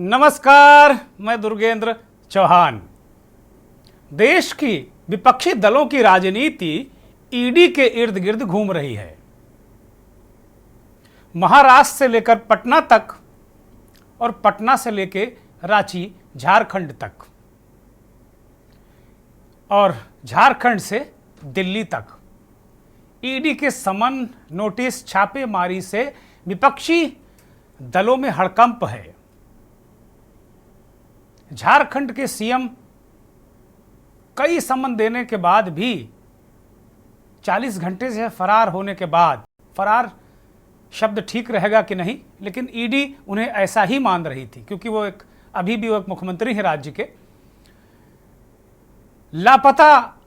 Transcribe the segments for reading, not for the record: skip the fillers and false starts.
नमस्कार, मैं दुर्गेंद्र चौहान। देश की विपक्षी दलों की राजनीति ईडी के इर्द गिर्द घूम रही है। महाराष्ट्र से लेकर पटना तक और पटना से लेकर रांची झारखंड तक और झारखंड से दिल्ली तक ईडी के समन, नोटिस, छापेमारी से विपक्षी दलों में हड़कंप है। झारखंड के सीएम कई समन देने के बाद भी 40 घंटे से फरार होने के बाद, फरार शब्द ठीक रहेगा कि नहीं, लेकिन ईडी उन्हें ऐसा ही मान रही थी क्योंकि वो अभी भी वो एक मुख्यमंत्री हैं राज्य के। लापता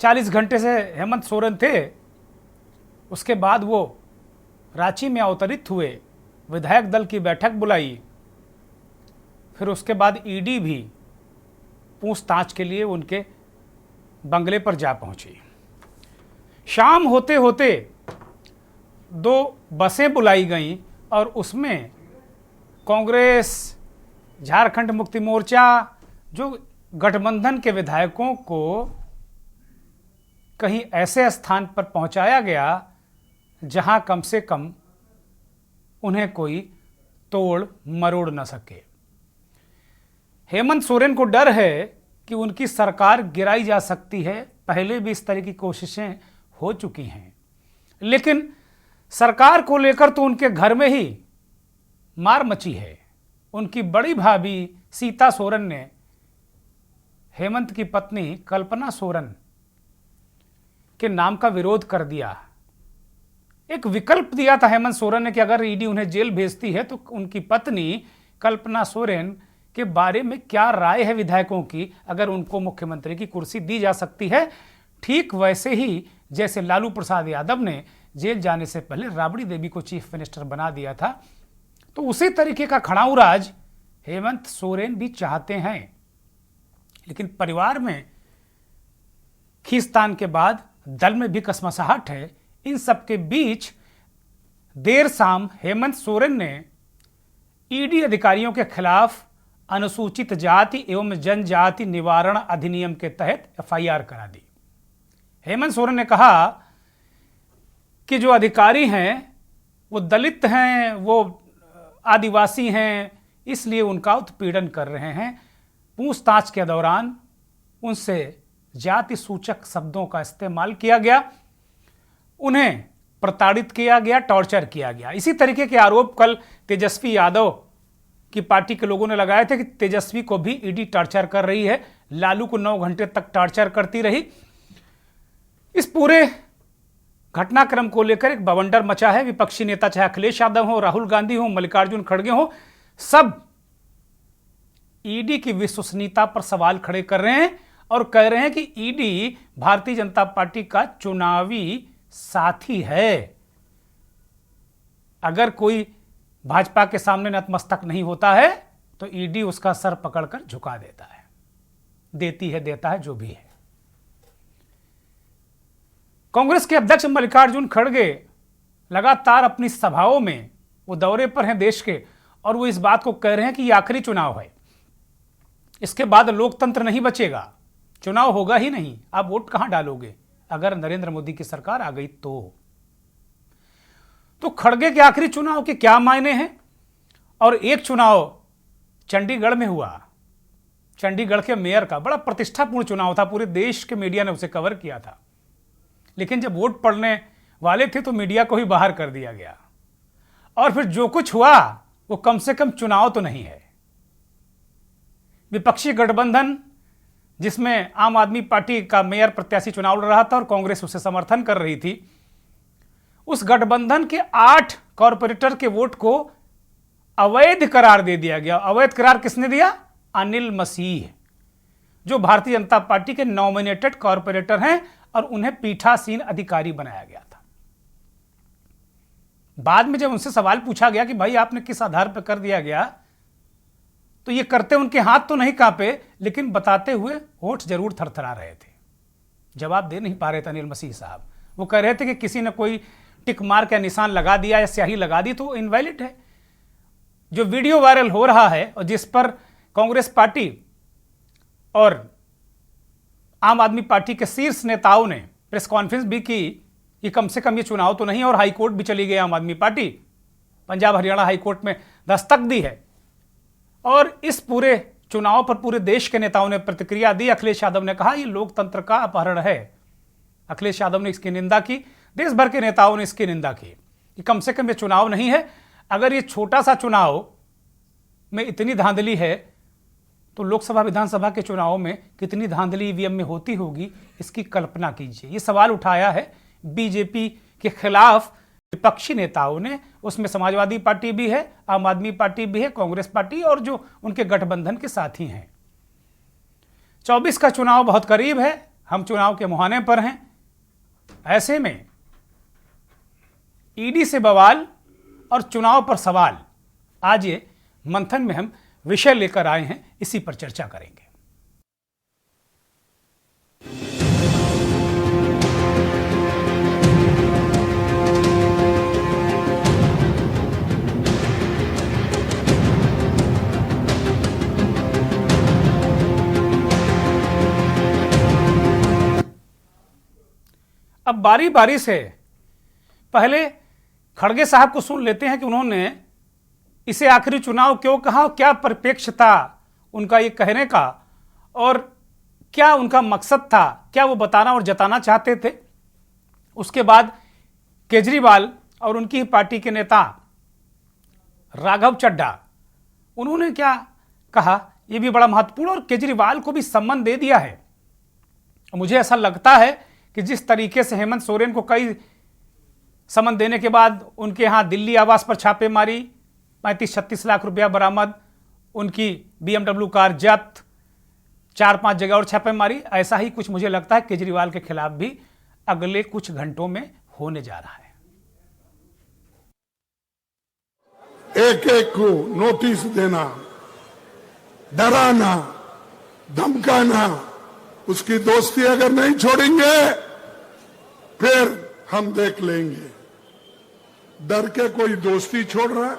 40 घंटे से हेमंत सोरेन थे। उसके बाद वो रांची में अवतरित हुए, विधायक दल की बैठक बुलाई, फिर उसके बाद ईडी भी पूछताछ के लिए उनके बंगले पर जा पहुंची। शाम होते होते 2 बसें बुलाई गईं और उसमें कांग्रेस, झारखंड मुक्ति मोर्चा, जो गठबंधन के विधायकों को कहीं ऐसे स्थान पर पहुंचाया गया जहां कम से कम उन्हें कोई तोड़ मरोड़ न सके। हेमंत सोरेन को डर है कि उनकी सरकार गिराई जा सकती है। पहले भी इस तरह की कोशिशें हो चुकी हैं, लेकिन सरकार को लेकर तो उनके घर में ही मार मची है। उनकी बड़ी भाभी सीता सोरेन ने हेमंत की पत्नी कल्पना सोरेन के नाम का विरोध कर दिया। एक विकल्प दिया था हेमंत सोरेन ने कि अगर ईडी उन्हें जेल भेजती है तो उनकी पत्नी कल्पना सोरेन के बारे में क्या राय है विधायकों की, अगर उनको मुख्यमंत्री की कुर्सी दी जा सकती है। ठीक वैसे ही जैसे लालू प्रसाद यादव ने जेल जाने से पहले राबड़ी देवी को चीफ मिनिस्टर बना दिया था, तो उसी तरीके का खड़ाऊ राज हेमंत सोरेन भी चाहते हैं। लेकिन परिवार में खींचतान के बाद दल में भी कसमसाहट है। इन सबके बीच देर शाम हेमंत सोरेन ने ईडी अधिकारियों के खिलाफ अनुसूचित जाति एवं जनजाति निवारण अधिनियम के तहत एफआईआर करा दी। हेमंत सोरेन ने कहा कि जो अधिकारी हैं वो दलित हैं, वो आदिवासी हैं, इसलिए उनका उत्पीड़न कर रहे हैं। पूछताछ के दौरान उनसे जाति सूचक शब्दों का इस्तेमाल किया गया, उन्हें प्रताड़ित किया गया, टॉर्चर किया गया। इसी तरीके के आरोप कल तेजस्वी यादव की पार्टी के लोगों ने लगाए थे कि तेजस्वी को भी ईडी टॉर्चर कर रही है, लालू को 9 घंटे तक टॉर्चर करती रही। इस पूरे घटनाक्रम को लेकर एक बवंडर मचा है। विपक्षी नेता चाहे अखिलेश यादव हो, राहुल गांधी हो, मल्लिकार्जुन खड़गे हो, सब ईडी की विश्वसनीयता पर सवाल खड़े कर रहे हैं और कह रहे हैं कि ईडी भारतीय जनता पार्टी का चुनावी साथी है। अगर कोई भाजपा के सामने नतमस्तक नहीं होता है तो ईडी उसका सर पकड़कर झुका देता है, देती है, देता है, जो भी है। कांग्रेस के अध्यक्ष मल्लिकार्जुन खड़गे लगातार अपनी सभाओं में, वो दौरे पर हैं देश के, और वो इस बात को कह रहे हैं कि ये आखिरी चुनाव है, इसके बाद लोकतंत्र नहीं बचेगा, चुनाव होगा ही नहीं, आप वोट कहां डालोगे अगर नरेंद्र मोदी की सरकार आ गई तो खड़गे के आखिरी चुनाव के क्या मायने हैं। और एक चुनाव चंडीगढ़ में हुआ, चंडीगढ़ के मेयर का बड़ा प्रतिष्ठापूर्ण चुनाव था, पूरे देश के मीडिया ने उसे कवर किया था, लेकिन जब वोट पड़ने वाले थे तो मीडिया को ही बाहर कर दिया गया। और फिर जो कुछ हुआ वो कम से कम चुनाव तो नहीं है। विपक्षी गठबंधन जिसमें आम आदमी पार्टी का मेयर प्रत्याशी चुनाव लड़ रहा था और कांग्रेस उसे समर्थन कर रही थी, उस गठबंधन के 8 कॉरपोरेटर के वोट को अवैध करार दे दिया गया। अवैध करार किसने दिया? अनिल मसीह, जो भारतीय जनता पार्टी के नॉमिनेटेड कॉरपोरेटर हैं, और उन्हें पीठासीन अधिकारी बनाया गया था। बाद में जब उनसे सवाल पूछा गया कि भाई आपने किस आधार पर कर दिया गया, तो ये करते उनके हाथ तो नहीं कांपे, लेकिन बताते हुए होठ जरूर थरथरा रहे थे। जवाब दे नहीं पा रहे थे अनिल मसीह साहब। वो कह रहे थे कि किसी ने कोई टिक मार्क या निशान लगा दिया या स्याही लगा दी तो इनवैलिड है। जो वीडियो वायरल हो रहा है और जिस पर कांग्रेस पार्टी और आम आदमी पार्टी के शीर्ष नेताओं ने प्रेस कॉन्फ्रेंस भी की कि कम से कम ये चुनाव तो नहीं, और हाई कोर्ट भी चली गई आम आदमी party, Punjab Haryana high court में दस्तक दी है। और इस पूरे चुनाव पर पूरे देश के नेताओं ने प्रतिक्रिया दी। अखिलेश यादव ने कहा यह लोकतंत्र का अपहरण है। अखिलेश यादव ने इसकी निंदा की, देश भर के नेताओं ने इसकी निंदा की कि कम से कम ये चुनाव नहीं है। अगर ये छोटा सा चुनाव में इतनी धांधली है तो लोकसभा विधानसभा के चुनाव में कितनी धांधली ईवीएम में होती होगी, इसकी कल्पना कीजिए। ये सवाल उठाया है बीजेपी के खिलाफ विपक्षी नेताओं ने। उसमें समाजवादी पार्टी भी है, आम आदमी पार्टी भी है, कांग्रेस पार्टी और जो उनके गठबंधन के साथी हैं। 24 का चुनाव बहुत करीब है, हम चुनाव के मुहाने पर हैं। ऐसे में ईडी से बवाल और चुनाव पर सवाल, आज ये मंथन में हम विषय लेकर आए हैं, इसी पर चर्चा करेंगे। अब बारी बारी से पहले खड़गे साहब को सुन लेते हैं कि उन्होंने इसे आखिरी चुनाव क्यों कहा, क्या परिप्रेक्ष्य था उनका ये कहने का और क्या उनका मकसद था, क्या वो बताना और जताना चाहते थे। उसके बाद केजरीवाल और उनकी पार्टी के नेता राघव चड्ढा, उन्होंने क्या कहा, ये भी बड़ा महत्वपूर्ण, और केजरीवाल को भी सम्मान दे दिया है। मुझे ऐसा लगता है कि जिस तरीके से हेमंत सोरेन को कई समन देने के बाद उनके यहां दिल्ली आवास पर छापेमारी, 35-36 लाख रुपया बरामद, उनकी BMW कार जब्त, 4-5 जगह और छापेमारी, ऐसा ही कुछ मुझे लगता है केजरीवाल के खिलाफ भी अगले कुछ घंटों में होने जा रहा है। एक एक को नोटिस देना, डराना, धमकाना, उसकी दोस्ती अगर नहीं छोड़ेंगे फिर हम देख लेंगे। डर के कोई दोस्ती छोड़ रहा है,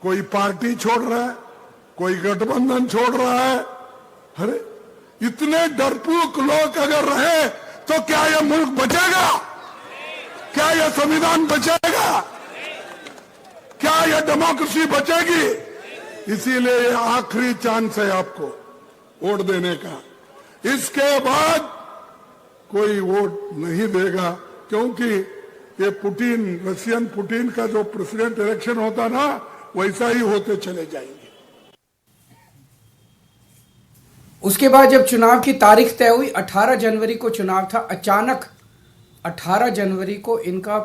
कोई पार्टी छोड़ रहा है, कोई गठबंधन छोड़ रहा है। अरे इतने डरपोक लोग अगर रहे तो क्या यह मुल्क बचेगा? क्या यह संविधान बचेगा? क्या यह डेमोक्रेसी बचेगी? इसीलिए ये आखिरी चांस है आपको वोट देने का। इसके बाद कोई वोट नहीं देगा, क्योंकि ये पुतिन, रशियन पुतिन का जो प्रेसिडेंट इलेक्शन होता ना, वैसा ही होते चले जाएंगे। उसके बाद जब चुनाव की तारीख तय हुई, 18 जनवरी को चुनाव था, अचानक 18 जनवरी को इनका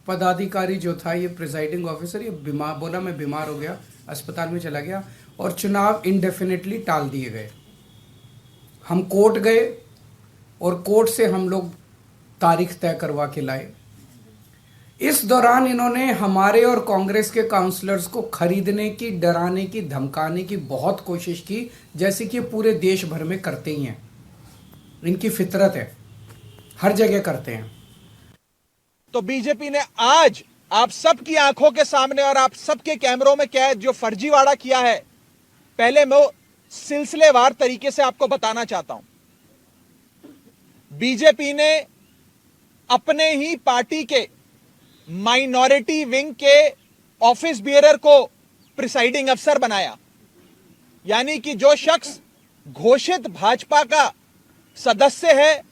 पदाधिकारी जो था, ये प्रिजाइडिंग ऑफिसर, ये बीमार, बोला मैं बीमार हो गया, अस्पताल में चला गया और चुनाव इंडेफिनेटली टाल दिए गए। हम कोर्ट गए और कोर्ट से हम लोग तारीख तय करवा के लाए। इस दौरान इन्होंने हमारे और कांग्रेस के काउंसलर्स को खरीदने की, डराने की, धमकाने की बहुत कोशिश की, जैसे कि पूरे देश भर में करते ही हैं। इनकी फितरत है, हर जगह करते हैं। तो बीजेपी ने आज आप सबकी आंखों के सामने और आप सबके कैमरों में कैद जो फर्जीवाड़ा किया है, पहले मैं सिलसिलेवार तरीके से आपको बताना चाहता हूं। बीजेपी ने अपने ही पार्टी के माइनॉरिटी विंग के ऑफिस बियरर को प्रिसाइडिंग अफसर बनाया, यानी कि जो शख्स घोषित भाजपा का सदस्य है,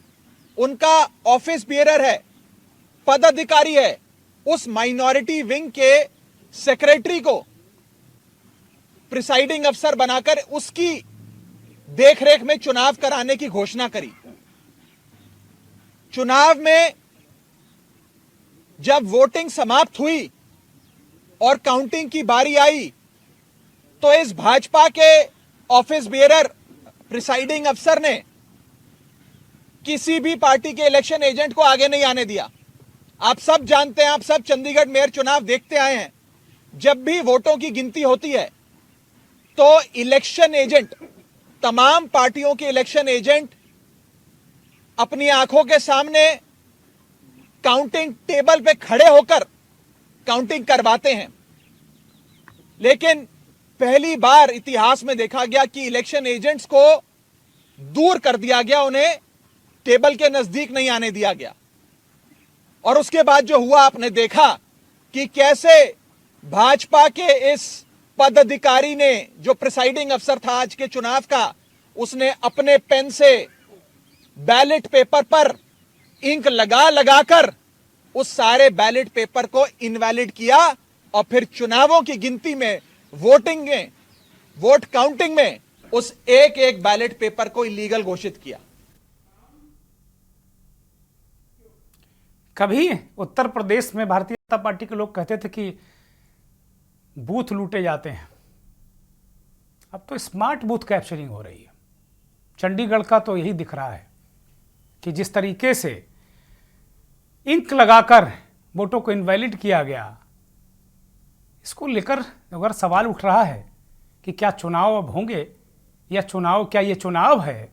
उनका ऑफिस बियरर है, पदाधिकारी है, उस माइनॉरिटी विंग के सेक्रेटरी को प्रिसाइडिंग अफसर बनाकर उसकी देखरेख में चुनाव कराने की घोषणा करी। चुनाव में जब वोटिंग समाप्त हुई और काउंटिंग की बारी आई, तो इस भाजपा के ऑफिस बियरर प्रिसाइडिंग अफसर ने किसी भी पार्टी के इलेक्शन एजेंट को आगे नहीं आने दिया। आप सब जानते हैं, आप सब चंडीगढ़ मेयर चुनाव देखते आए हैं, जब भी वोटों की गिनती होती है तो इलेक्शन एजेंट, तमाम पार्टियों के इलेक्शन एजेंट अपनी आंखों के सामने काउंटिंग टेबल पे खड़े होकर काउंटिंग करवाते हैं। लेकिन पहली बार इतिहास में देखा गया कि इलेक्शन एजेंट्स को दूर कर दिया गया, उन्हें टेबल के नजदीक नहीं आने दिया गया। और उसके बाद जो हुआ आपने देखा कि कैसे भाजपा के इस पदाधिकारी ने, जो प्रिसाइडिंग अफसर था आज के चुनाव का, उसने अपने पेन से बैलेट पेपर पर इंक लगाकर उस सारे बैलेट पेपर को इनवैलिड किया और फिर चुनावों की गिनती में, वोट काउंटिंग में उस एक एक बैलेट पेपर को इलीगल घोषित किया। कभी उत्तर प्रदेश में भारतीय जनता पार्टी के लोग कहते थे कि बूथ लूटे जाते हैं, अब तो स्मार्ट बूथ कैप्चरिंग हो रही है। चंडीगढ़ का तो यही दिख रहा है कि जिस तरीके से इंक लगाकर वोटों को इनवैलिड किया गया, इसको लेकर अगर सवाल उठ रहा है कि क्या चुनाव अब होंगे या क्या ये चुनाव है,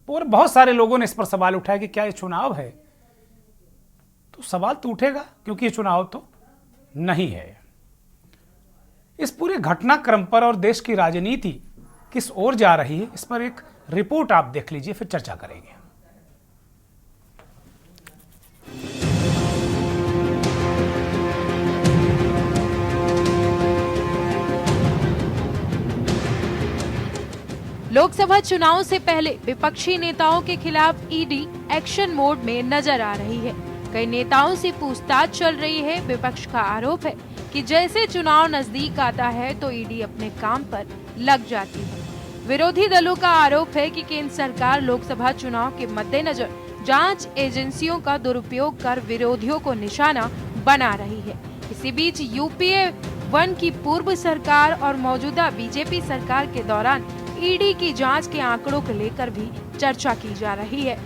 और बहुत सारे लोगों ने इस पर सवाल उठाया कि क्या ये चुनाव है, तो सवाल तो उठेगा क्योंकि ये चुनाव तो नहीं है। इस पूरे घटनाक्रम पर और देश की राजनीति किस ओर जा रही है, इस पर एक रिपोर्ट आप देख लीजिए, फिर चर्चा करेंगे। लोकसभा चुनाव से पहले विपक्षी नेताओं के खिलाफ ईडी एक्शन मोड में नजर आ रही है। कई नेताओं से पूछताछ चल रही है। विपक्ष का आरोप है कि जैसे चुनाव नजदीक आता है तो ईडी अपने काम पर लग जाती है। विरोधी दलों का आरोप है कि केंद्र सरकार लोकसभा चुनाव के मद्देनजर जांच एजेंसियों का दुरुपयोग कर विरोधियों को निशाना बना रही है। इसी बीच यूपीए 1 की पूर्व सरकार और मौजूदा बीजेपी सरकार के दौरान ईडी की जांच के आंकड़ों को लेकर भी चर्चा की जा रही है।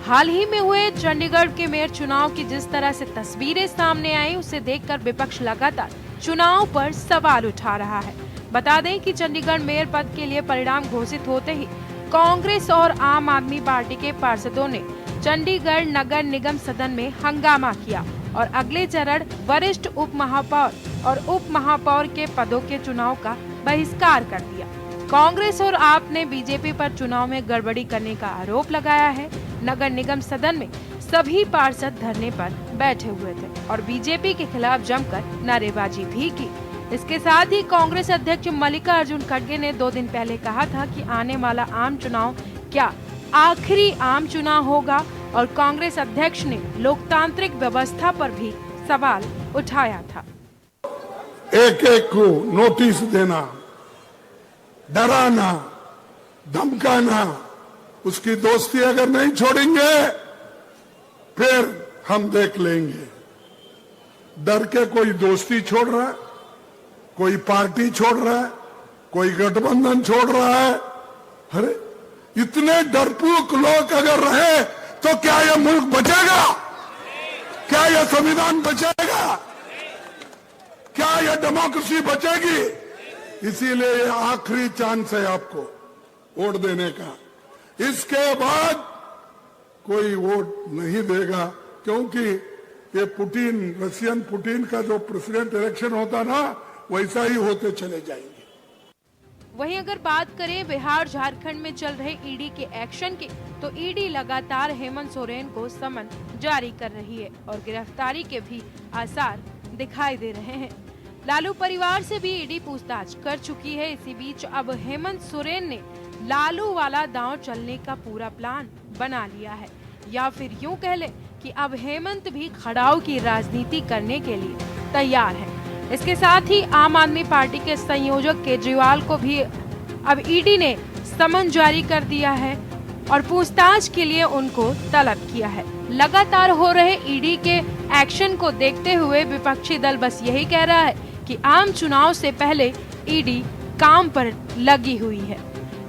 हाल ही में हुए चंडीगढ़ के मेयर चुनाव की जिस तरह से तस्वीरें सामने आई, उसे देखकर विपक्ष लगातार चुनाव पर सवाल उठा रहा है। बता दें कि चंडीगढ़ मेयर पद के लिए परिणाम घोषित होते ही कांग्रेस और आम आदमी पार्टी के पार्षदों ने चंडीगढ़ नगर निगम सदन में हंगामा किया और अगले चरण वरिष्ठ उप महापौर और उप महापौर के पदों के चुनाव का बहिष्कार कर दिया। कांग्रेस और आप ने बीजेपी पर चुनाव में गड़बड़ी करने का आरोप लगाया है। नगर निगम सदन में सभी पार्षद धरने पर बैठे हुए थे और बीजेपी के खिलाफ जमकर नारेबाजी भी की। इसके साथ ही कांग्रेस अध्यक्ष मल्लिकार्जुन खड़गे ने 2 दिन पहले कहा था कि आने वाला आम चुनाव क्या आखिरी आम चुनाव होगा और कांग्रेस अध्यक्ष ने लोकतांत्रिक व्यवस्था पर भी सवाल उठाया था। एक एक को नोटिस देना, डराना, धमकाना, उसकी दोस्ती अगर नहीं छोड़ेंगे फिर हम देख लेंगे। डर के कोई दोस्ती छोड़ रहा है, कोई पार्टी छोड़ रहा है, कोई गठबंधन छोड़ रहा है। अरे इतने डरपोक लोग अगर रहे तो क्या यह मुल्क बचेगा? क्या यह संविधान बचेगा? क्या यह डेमोक्रेसी बचेगी? इसीलिए ये आखिरी चांस है आपको वोट देने का। इसके बाद कोई वोट नहीं देगा, क्योंकि ये पुतिन, रशियन पुतिन का जो प्रेसिडेंट इलेक्शन होता ना, वैसा ही होते चले जाएंगे। वहीं अगर बात करें बिहार झारखंड में चल रहे ईडी के एक्शन की, तो ईडी लगातार हेमंत सोरेन को समन जारी कर रही है और गिरफ्तारी के भी आसार दिखाई दे रहे हैं। लालू परिवार से भी ईडी पूछताछ कर चुकी है। इसी बीच अब हेमंत सोरेन ने लालू वाला दांव चलने का पूरा प्लान बना लिया है, या फिर यूं कह ले कि अब हेमंत भी खड़ाऊ की राजनीति करने के लिए तैयार है। इसके साथ ही आम आदमी पार्टी के संयोजक केजरीवाल को भी अब ईडी ने समन जारी कर दिया है और पूछताछ के लिए उनको तलब किया है। लगातार हो रहे ईडी के एक्शन को देखते हुए विपक्षी दल बस यही कह रहा है कि आम चुनाव से पहले ईडी काम पर लगी हुई है।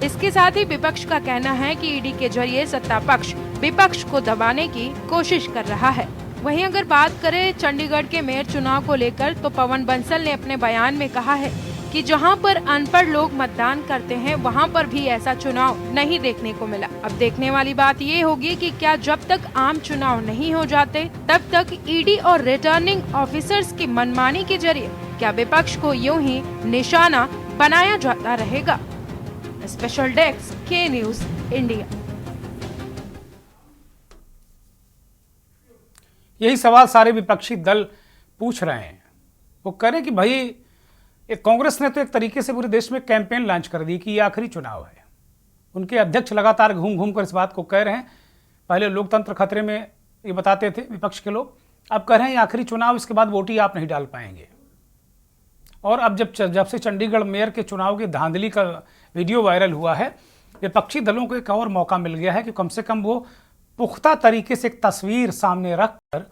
इसके साथ ही विपक्ष का कहना है कि ईडी के जरिए सत्ता पक्ष विपक्ष को दबाने की कोशिश कर रहा है। वहीं अगर बात करें चंडीगढ़ के मेयर चुनाव को लेकर, तो पवन बंसल ने अपने बयान में कहा है कि जहां पर अनपढ़ लोग मतदान करते हैं वहां पर भी ऐसा चुनाव नहीं देखने को मिला। अब देखने वाली बात ये होगी कि क्या जब तक आम चुनाव नहीं हो जाते तब तक ईडी और रिटर्निंग ऑफिसर्स की मनमानी के जरिए क्या विपक्ष को यूं ही निशाना बनाया जाता रहेगा। स्पेशल डेस्क के न्यूज इंडिया। यही सवाल सारे विपक्षी दल पूछ रहे हैं। वो कह रहे हैं कि भाई कांग्रेस ने तो एक तरीके से पूरे देश में कैंपेन लॉन्च कर दी कि ये आखिरी चुनाव है। उनके अध्यक्ष लगातार घूम घूम कर इस बात को कह रहे हैं। पहले लोकतंत्र खतरे में ये बताते थे विपक्ष के लोग, अब कह रहे हैं ये आखिरी चुनाव, इसके बाद वोट ही आप नहीं डाल पाएंगे। और अब जब से चंडीगढ़ मेयर के चुनाव की धांधली का वीडियो वायरल हुआ है, विपक्षी दलों को एक और मौका मिल गया है कि कम से कम वो पुख्ता तरीके से एक तस्वीर सामने रखकर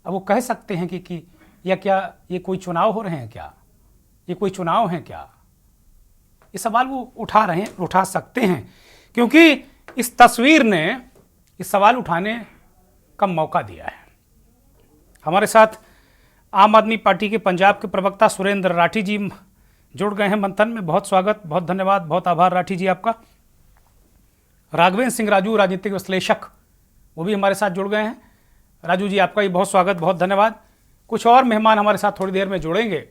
अब वो कह सकते हैं कि या क्या ये कोई चुनाव हो रहे हैं, क्या ये कोई चुनाव है क्या। ये सवाल वो उठा सकते हैं, क्योंकि इस तस्वीर ने इस सवाल उठाने का मौका दिया है। हमारे साथ आम आदमी पार्टी के पंजाब के प्रवक्ता सुरेंद्र राठी जी जुड़ गए हैं मंथन में। बहुत स्वागत, बहुत धन्यवाद, बहुत आभार राठी जी आपका। राघवेंद्र सिंह राजू राजनीतिक विश्लेषक वो भी हमारे साथ जुड़ गए हैं। राजू जी आपका भी बहुत स्वागत, बहुत धन्यवाद। कुछ और मेहमान हमारे साथ थोड़ी देर में जुड़ेंगे।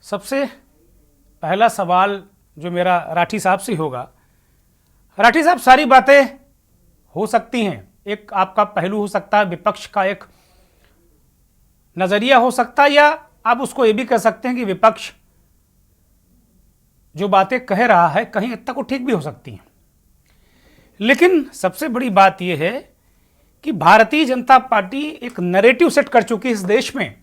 सबसे पहला सवाल जो मेरा राठी साहब से होगा। राठी साहब, सारी बातें हो सकती हैं, एक आपका पहलू हो सकता है, विपक्ष का एक नजरिया हो सकता है, या आप उसको ये भी कह सकते हैं कि विपक्ष जो बातें कह रहा है कहीं हद तक वो ठीक भी हो सकती हैं। लेकिन सबसे बड़ी बात यह है कि भारतीय जनता पार्टी एक नैरेटिव सेट कर चुकी है इस देश में,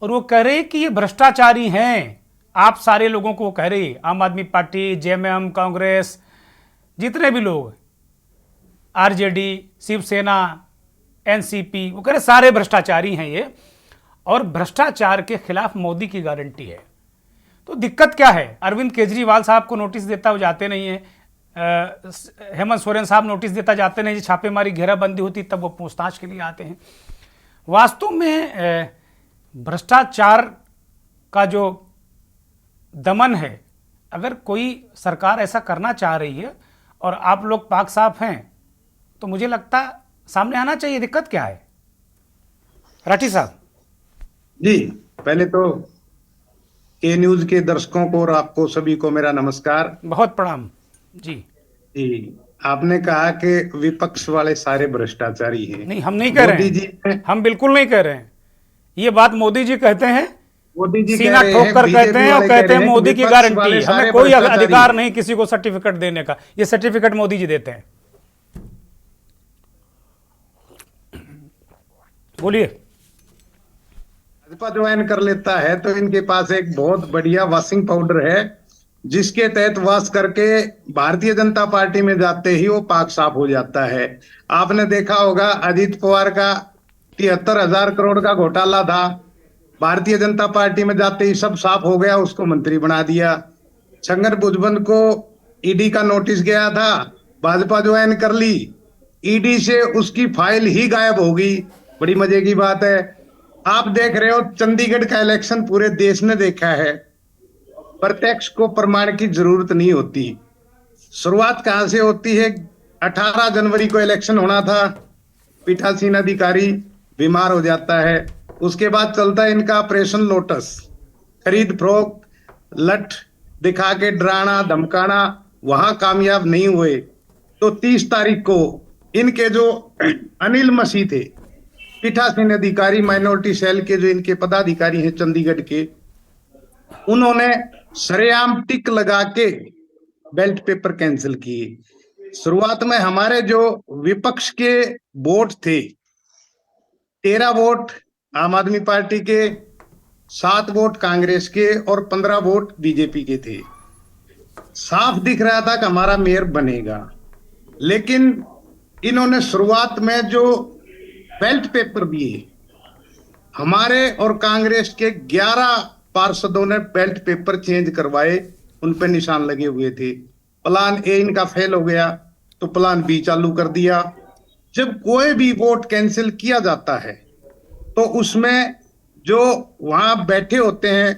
और वो कह रहे कि ये भ्रष्टाचारी हैं। आप सारे लोगों को कह रही, आम आदमी पार्टी, जेएमएम, कांग्रेस, जितने भी लोग, आरजेडी, शिवसेना, एनसीपी, वो कह रहे सारे भ्रष्टाचारी हैं ये, और भ्रष्टाचार के खिलाफ मोदी की गारंटी है। तो दिक्कत क्या है? अरविंद केजरीवाल साहब को नोटिस देता वो जाते नहीं है, हेमंत सोरेन साहब नोटिस देता जाते नहीं, छापेमारी घेराबंदी होती तब वो पूछताछ के लिए आते हैं। वास्तव में भ्रष्टाचार का जो दमन है, अगर कोई सरकार ऐसा करना चाह रही है और आप लोग पाक साफ हैं, तो मुझे लगता सामने आना चाहिए। दिक्कत क्या है राठी साहब? जी, पहले तो के न्यूज के दर्शकों को और आपको सभी को मेरा नमस्कार। बहुत प्रणाम जी। जी, आपने कहा कि विपक्ष वाले सारे भ्रष्टाचारी हैं। नहीं, हम नहीं कह रहे हैं, हम बिल्कुल नहीं कह रहे हैं। ये बात मोदी जी कहते हैं, मोदी जी सीना ठोक कर कहते हैं, और कहते हैं मोदी की गारंटी। हमें कोई अधिकार नहीं किसी को सर्टिफिकेट देने का, ये सर्टिफिकेट मोदी जी देते हैं। बोलिए। भाजपा ज्वाइन कर लेता है तो इनके पास एक बहुत बढ़िया वॉशिंग पाउडर है, जिसके तहत वॉश करके भारतीय जनता पार्टी में जाते ही वो पाक साफ हो जाता है। आपने देखा होगा अजीत पवार का 73,000 करोड़ का घोटाला था, भारतीय जनता पार्टी में जाते ही सब साफ हो गया, उसको मंत्री बना दिया। छंगर भुजबल को ईडी का नोटिस गया था, भाजपा ज्वाइन कर ली, ईडी से उसकी फाइल ही गायब हो गई। बड़ी मजे की बात है। आप देख रहे हो चंडीगढ़ का इलेक्शन पूरे देश ने देखा है, प्रत्यक्ष को प्रमाण की जरूरत नहीं होती। शुरुआत कहां से होती है? 18 जनवरी को इलेक्शन होना था, पीठासीन अधिकारी बीमार हो जाता है, उसके बाद चलता है इनका ऑपरेशन लोटस, खरीद फरोख्त, लठ दिखा के डराना धमकाना, वहां कामयाब नहीं हुए तो 30 तारीख को इनके जो अनिल मसीह थे, पीठासीन अधिकारी माइनॉरिटी सेल के जो इनके पदाधिकारी हैं चंडीगढ़ के, उन्होंने सरेआम टिक लगा के बेल्ट पेपर कैंसिल किए। शुरुआत में हमारे जो विपक्ष के वोट थे, 13 वोट आम आदमी पार्टी के, 7 वोट कांग्रेस के और 15 वोट बीजेपी के थे। साफ दिख रहा था कि हमारा मेयर बनेगा, लेकिन इन्होंने शुरुआत में जो बेल्ट पेपर दिए, हमारे और कांग्रेस के 11 पार्षदों ने बेल्ट पेपर चेंज करवाए, उन पे निशान लगे हुए थे। प्लान ए इनका फेल हो गया तो प्लान बी चालू कर दिया। जब कोई भी वोट कैंसिल किया जाता है तो उसमें जो वहां बैठे होते हैं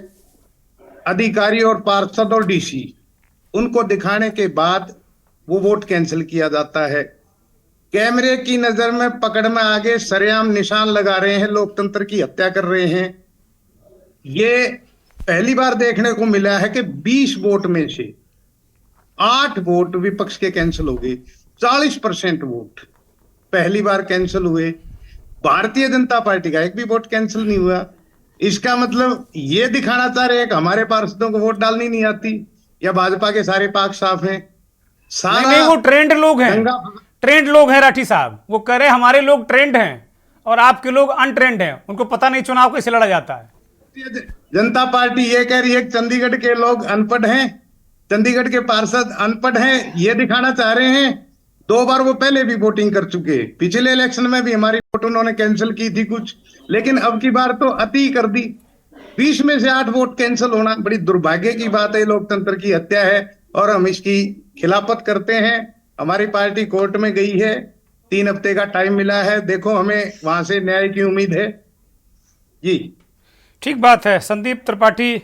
अधिकारी और पार्षद और डीसी, उनको दिखाने के बाद वो वोट कैंसिल किया जाता है। कैमरे की नजर में पकड़ में आगे सरेआम निशान लगा रहे हैं, लोकतंत्र की हत्या कर रहे हैं। ये पहली बार देखने को मिला है कि 20 वोट में से 8 वोट विपक्ष के कैंसिल हो गए। 40% वोट पहली बार कैंसिल हुए। भारतीय जनता पार्टी का एक भी वोट कैंसिल नहीं हुआ। इसका मतलब ये दिखाना चाह रहे हैं कि हमारे पार्षदों को वोट डालनी नहीं आती या भाजपा के सारे पाक साफ हैं। नहीं नहीं, वो ट्रेंड लोग हैं, ट्रेंड लोग हैं राठी साहब। वो कह रहे हमारे लोग ट्रेंड हैं और आपके लोग अनट्रेंड हैं, उनको पता नहीं चुनाव कैसे लड़ा जाता है। जनता पार्टी ये कह रही है कि चंडीगढ़ के लोग अनपढ़ हैं, चंडीगढ़ के पार्षद अनपढ़ हैं, ये दिखाना चाह रहे हैं। 2 बार वो पहले भी वोटिंग कर चुके, पिछले इलेक्शन में भी हमारी वोट उन्होंने कैंसिल की थी कुछ, लेकिन अब की बार तो अति कर दी। 20 में से 8 वोट कैंसिल होना बड़ी दुर्भाग्य की बात है, लोकतंत्र की हत्या है और हम इसकी खिलाफत करते हैं। हमारी पार्टी कोर्ट में गई है, 3 हफ्ते का टाइम मिला है, देखो हमें वहां से न्याय की उम्मीद है जी। ठीक बात है। संदीप त्रिपाठी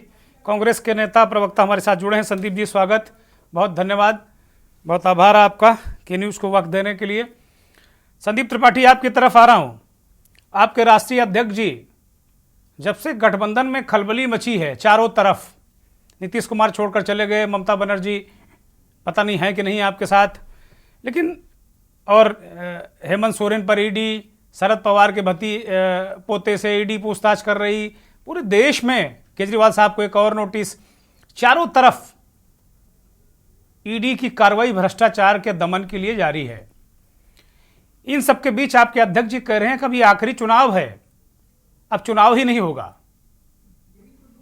कांग्रेस के नेता प्रवक्ता हमारे साथ जुड़े हैं। संदीप जी स्वागत, बहुत धन्यवाद, बहुत आभार आपका के न्यूज़ को वक्त देने के लिए। संदीप त्रिपाठी, आपकी तरफ आ रहा हूं। आपके राष्ट्रीय अध्यक्ष जी, जब से गठबंधन में खलबली मची है चारों तरफ, नीतीश कुमार छोड़कर चले गए, ममता बनर्जी पता नहीं है कि नहीं आपके साथ, लेकिन और हेमंत सोरेन पर ईडी, शरद पवार के पोते से ईडी पूछताछ कर रही, पूरे देश में केजरीवाल साहब को एक और नोटिस, चारों तरफ ईडी की कार्रवाई भ्रष्टाचार के दमन के लिए जारी है। इन सबके बीच आपके अध्यक्ष जी कह रहे हैं कि अभी आखिरी चुनाव है, अब चुनाव ही नहीं होगा।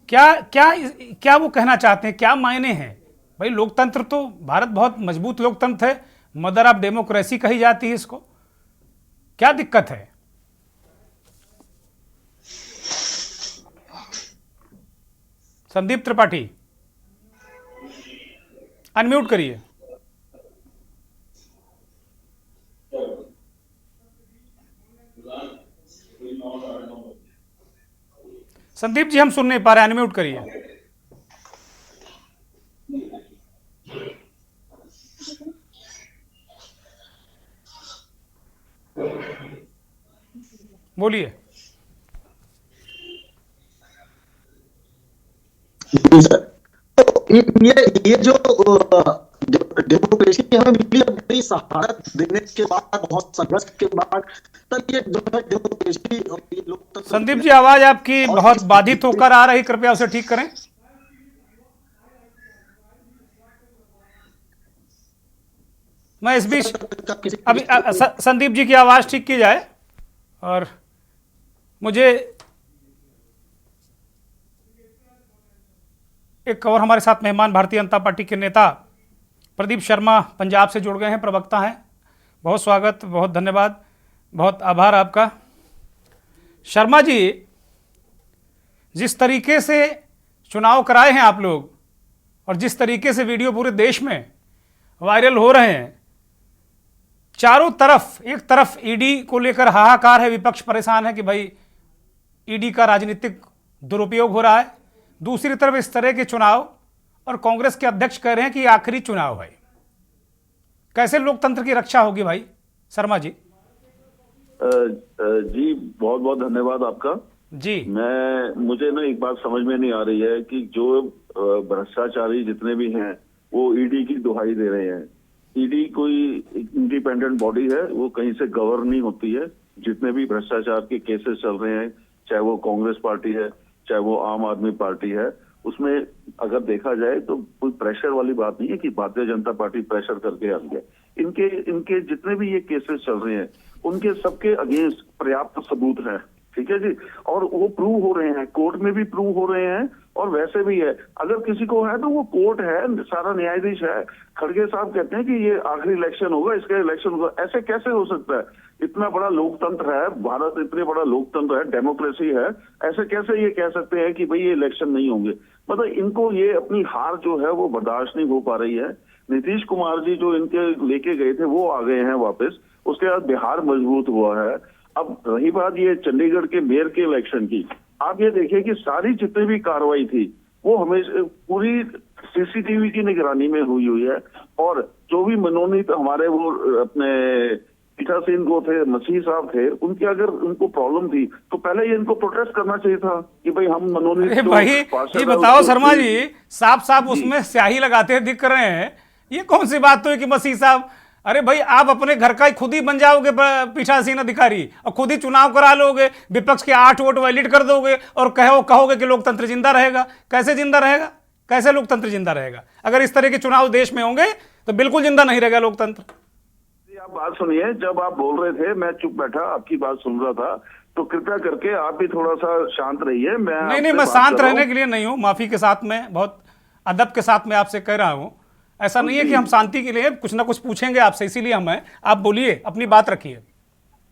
क्या क्या क्या वो कहना चाहते हैं, क्या मायने हैं? भाई लोकतंत्र तो, भारत बहुत मजबूत लोकतंत्र है, मदर ऑफ डेमोक्रेसी कही जाती है इसको, क्या दिक्कत है? संदीप त्रिपाठी अनम्यूट करिए। संदीप जी हम सुन नहीं पा रहे, अनम्यूट करिए। बोलिए। ये जो डेमोक्रेसी हमें मिली है, बड़ी सहारत देने के बाद, बहुत संघर्ष के बाद, तब ये जो है डेमोक्रेसी और ये लोकतंत्र। संदीप जी आवाज आपकी बहुत बाधित होकर आ रही, कृपया उसे ठीक करें। मैं इस बीच अभी संदीप जी की आवाज ठीक की जाए। और मुझे एक और हमारे साथ मेहमान भारतीय जनता पार्टी के नेता प्रदीप शर्मा पंजाब से जुड़ गए हैं, प्रवक्ता हैं। बहुत स्वागत, बहुत धन्यवाद, बहुत आभार आपका। शर्मा जी, जिस तरीके से चुनाव कराए हैं आप लोग और जिस तरीके से वीडियो पूरे देश में वायरल हो रहे हैं, चारों तरफ, एक तरफ ईडी को लेकर हाहाकार है, विपक्ष परेशान है कि भाई ईडी का राजनीतिक दुरुपयोग हो रहा है, दूसरी तरफ इस तरह के चुनाव, और कांग्रेस के अध्यक्ष कह रहे हैं कि ये आखिरी चुनाव है। कैसे लोकतंत्र की रक्षा होगी भाई शर्मा जी? जी बहुत बहुत धन्यवाद आपका जी। मुझे ना एक बात समझ में नहीं आ रही है कि जो भ्रष्टाचारी जितने भी हैं वो ईडी की दुहाई दे रहे हैं। ईडी कोई इंडिपेंडेंट बॉडी है, वो कहीं से गवर्न नहीं होती है। जितने भी भ्रष्टाचार के केसेस चल रहे हैं, चाहे वो कांग्रेस पार्टी है, चाहे वो आम आदमी पार्टी है, उसमें अगर देखा जाए तो कोई प्रेशर वाली बात नहीं है कि भारतीय जनता पार्टी प्रेशर करके आ गई है। इनके जितने भी ये केसेस चल रहे हैं, उनके सबके अगेंस्ट पर्याप्त सबूत है, ठीक है जी, और वो प्रूव हो रहे हैं, कोर्ट में भी प्रूव हो रहे हैं, और वैसे भी है। अगर किसी को है तो वो कोर्ट है, सारा न्यायाधीश है। खड़गे साहब कहते हैं कि ये आखिरी इलेक्शन होगा, इसका इलेक्शन होगा। ऐसे कैसे हो सकता है? इतना बड़ा लोकतंत्र है भारत, इतने बड़ा लोकतंत्र है, डेमोक्रेसी है, ऐसे कैसे ये कह सकते हैं कि भाई ये इलेक्शन नहीं होंगे? मतलब इनको ये अपनी हार जो है वो बर्दाश्त नहीं हो पा रही है। नीतीश कुमार जी जो इनके लेके गए थे वो आ गए हैं वापस, उसके बाद बिहार मजबूत हुआ है। अब रही बात ये चंडीगढ़ के मेयर के इलेक्शन की, आप ये देखिए कि सारी जितनी भी कार्रवाई थी वो हमेशा पूरी सीसीटीवी की निगरानी में हुई है। और जो भी मनोनीत हमारे वो अपने पीठासीन को थे, मसीह साहब थे, उनकी अगर उनको प्रॉब्लम थी तो पहले ये इनको प्रोटेस्ट करना चाहिए था कि भाई हम मनोनीत। अरे भाई ये बताओ शर्मा जी, साफ साफ उसमें स्याही लगाते दिख रहे हैं, ये कौन सी बात तो है कि मसीह साहब, अरे भाई आप अपने घर का ही खुद ही बन जाओगे पीठासीन अधिकारी और खुद ही चुनाव करा लोगे, विपक्ष के 8 वोट वैलिड कर दोगे और कहोगे कि लोकतंत्र जिंदा रहेगा। कैसे जिंदा रहेगा? कैसे लोकतंत्र जिंदा रहेगा? अगर इस तरह के चुनाव देश में होंगे तो बिल्कुल जिंदा नहीं रहेगा लोकतंत्र। आप बात सुनिए, जब आप बोल रहे थे मैं चुप बैठा, आपकी बात सुन रहा था, तो कृपया करके आप भी थोड़ा सा शांत रहिए। मैं शांत रहने के लिए नहीं हूं, माफी के साथ में, बहुत अदब के साथ में आपसे कह रहा हूं। ऐसा नहीं है कि हम शांति के लिए कुछ ना कुछ पूछेंगे आपसे, इसीलिए हम हैं। आप बोलिए, अपनी बात रखिए।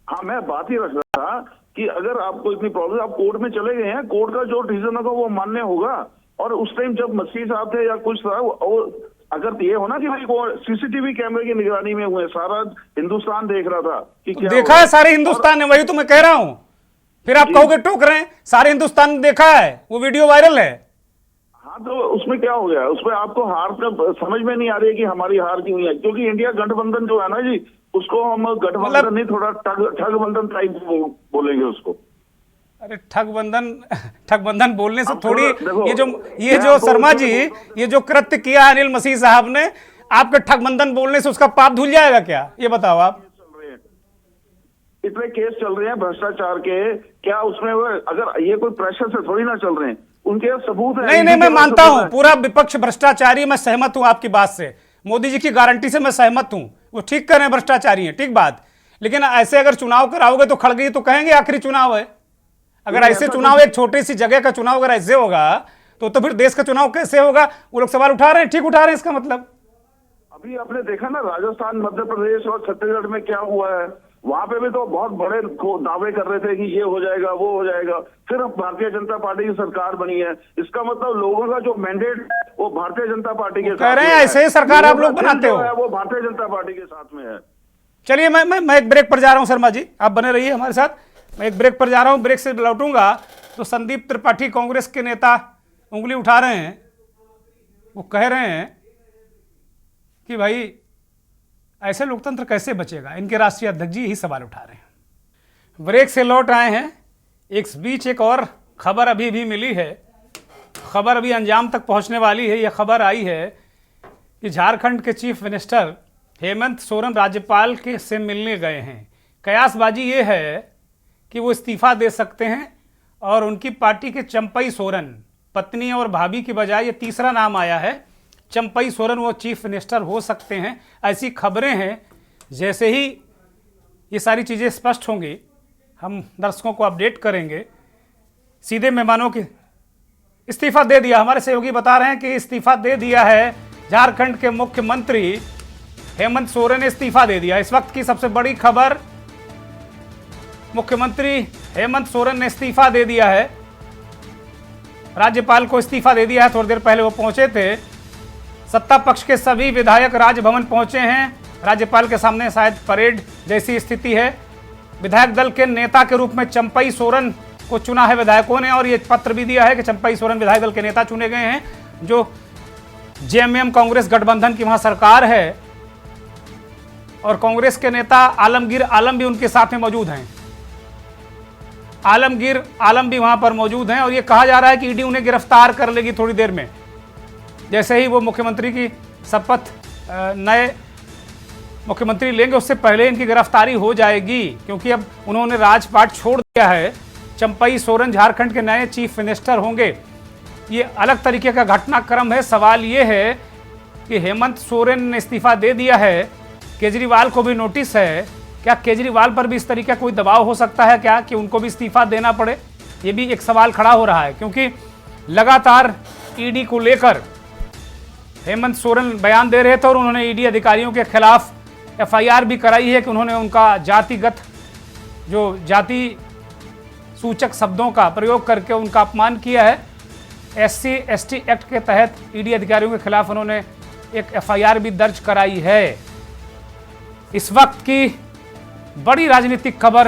हाँ, मैं बात ही रख रहा था कि अगर आपको इतनी प्रॉब्लम, आप कोर्ट में चले गए हैं, कोर्ट का जो डिसीजन होगा वो मान्य होगा। और उस टाइम जब मसीह साहब थे या कुछ था, और अगर ये हो ना कि भाई वो सीसीटीवी कैमरे की निगरानी में हुए, सारा हिंदुस्तान देख रहा था कि क्या देखा है सारे हिंदुस्तान ने, वही तो मैं कह रहा हूं। फिर आप कहोगे टोक रहे हैं, सारे हिंदुस्तान ने देखा है, वो वीडियो वायरल है। हाँ, तो उसमें क्या हो गया? उसमें आपको हार का समझ में नहीं आ रही है कि हमारी हार क्यों हुई है? क्योंकि इंडिया गठबंधन जो है ना जी, उसको हम गठबंधन नहीं, थोड़ा ठगबंधन टाइप बोलेंगे उसको। अरे ठगबंधन बोलने से थोड़ी, ये जो शर्मा जी, ये जो कृत्य किया अनिल मसीह साहब ने, आपके ठगबंधन बोलने से उसका पाप धुल जाएगा क्या? ये बताओ आप। इतने केस चल रहे हैं भ्रष्टाचार के, क्या उसमें अगर ये कोई प्रेशर से थोड़ी ना चल रहे हैं, उनके सबूत है। नहीं, मैं मानता हूं पूरा विपक्ष भ्रष्टाचारी, मैं सहमत हूं आपकी बात से, मोदी जी की गारंटी से मैं सहमत हूं, वो ठीक कर रहे हैं, भ्रष्टाचारी हैं, ठीक बात। लेकिन ऐसे अगर चुनाव कराओगे तो खड़गे तो कहेंगे आखिरी चुनाव है। अगर ऐसे चुनाव, एक छोटी सी जगह का चुनाव अगर ऐसे होगा तो फिर देश का चुनाव कैसे होगा? वो लोग सवाल उठा रहे हैं, ठीक उठा रहे हैं, इसका मतलब। अभी आपने देखा ना राजस्थान, मध्य प्रदेश और छत्तीसगढ़ में क्या हुआ है, वहां पे भी तो बहुत बड़े दावे कर रहे थे कि ये हो जाएगा, वो हो जाएगा, फिर भारतीय जनता पार्टी की सरकार बनी है। इसका मतलब लोगों का जो मैंडेट वो भारतीय जनता पार्टी के कह रहे हैं, ऐसे ही सरकार आप लोग बनाते हो, वो भारतीय जनता पार्टी के साथ में है। चलिए मैं एक ब्रेक पर जा रहा हूं शर्मा जी, आप बने रहिए हमारे साथ। मैं एक ब्रेक पर जा रहा हूं, ब्रेक से लौटूंगा तो संदीप त्रिपाठी कांग्रेस के नेता उंगली उठा रहे हैं, वो कह रहे हैं कि भाई ऐसे लोकतंत्र कैसे बचेगा? इनके राष्ट्रीय अध्यक्ष जी यही सवाल उठा रहे हैं। ब्रेक से लौट आए हैं, एक बीच एक और खबर अभी भी मिली है, खबर अभी अंजाम तक पहुंचने वाली है। यह खबर आई है कि झारखंड के चीफ मिनिस्टर हेमंत सोरेन राज्यपाल के से मिलने गए हैं। कयासबाजी ये है कि वो इस्तीफा दे सकते हैं और उनकी पार्टी के चंपई सोरेन, पत्नी और भाभी की बजाय ये तीसरा नाम आया है, चंपई सोरेन, वो चीफ मिनिस्टर हो सकते हैं, ऐसी खबरें हैं। जैसे ही ये सारी चीज़ें स्पष्ट होंगी हम दर्शकों को अपडेट करेंगे। सीधे मेहमानों की इस्तीफा दे दिया, हमारे सहयोगी बता रहे हैं कि इस्तीफा दे दिया है झारखंड के मुख्यमंत्री हेमंत सोरेन ने इस्तीफा दे दिया। इस वक्त की सबसे बड़ी खबर, मुख्यमंत्री हेमंत सोरेन ने इस्तीफा दे दिया है, राज्यपाल को इस्तीफा दे दिया है। थोड़ी देर पहले वो पहुंचे थे, सत्ता पक्ष के सभी विधायक राजभवन पहुंचे हैं, राज्यपाल के सामने शायद परेड जैसी स्थिति है। विधायक दल के नेता के रूप में चंपई सोरेन को चुना है विधायकों ने, और ये पत्र भी दिया है कि चंपई सोरेन विधायक दल के नेता चुने गए हैं। जो जेएमएम कांग्रेस गठबंधन की वहां सरकार है, और कांग्रेस के नेता आलमगीर आलम भी उनके साथ में मौजूद हैं, आलमगीर आलम भी वहां पर मौजूद हैं। और ये कहा जा रहा है कि ईडी उन्हें गिरफ्तार कर लेगी थोड़ी देर में, जैसे ही वो मुख्यमंत्री की शपथ नए मुख्यमंत्री लेंगे उससे पहले इनकी गिरफ्तारी हो जाएगी, क्योंकि अब उन्होंने राजपाट छोड़ दिया है। चंपई सोरेन झारखंड के नए चीफ मिनिस्टर होंगे। ये अलग तरीके का घटनाक्रम है। सवाल ये है कि हेमंत सोरेन ने इस्तीफा दे दिया है, केजरीवाल को भी नोटिस है, क्या केजरीवाल पर भी इस तरीके का कोई दबाव हो सकता है क्या कि उनको भी इस्तीफा देना पड़े? ये भी एक सवाल खड़ा हो रहा है, क्योंकि लगातार ईडी को लेकर हेमंत सोरेन बयान दे रहे थे और उन्होंने ईडी अधिकारियों के खिलाफ एफआईआर भी कराई है कि उन्होंने उनका जातिगत, जो जाति सूचक शब्दों का प्रयोग करके उनका अपमान किया है। SC/ST एक्ट के तहत ईडी अधिकारियों के खिलाफ उन्होंने एक एफआईआर भी दर्ज कराई है। इस वक्त की बड़ी राजनीतिक खबर,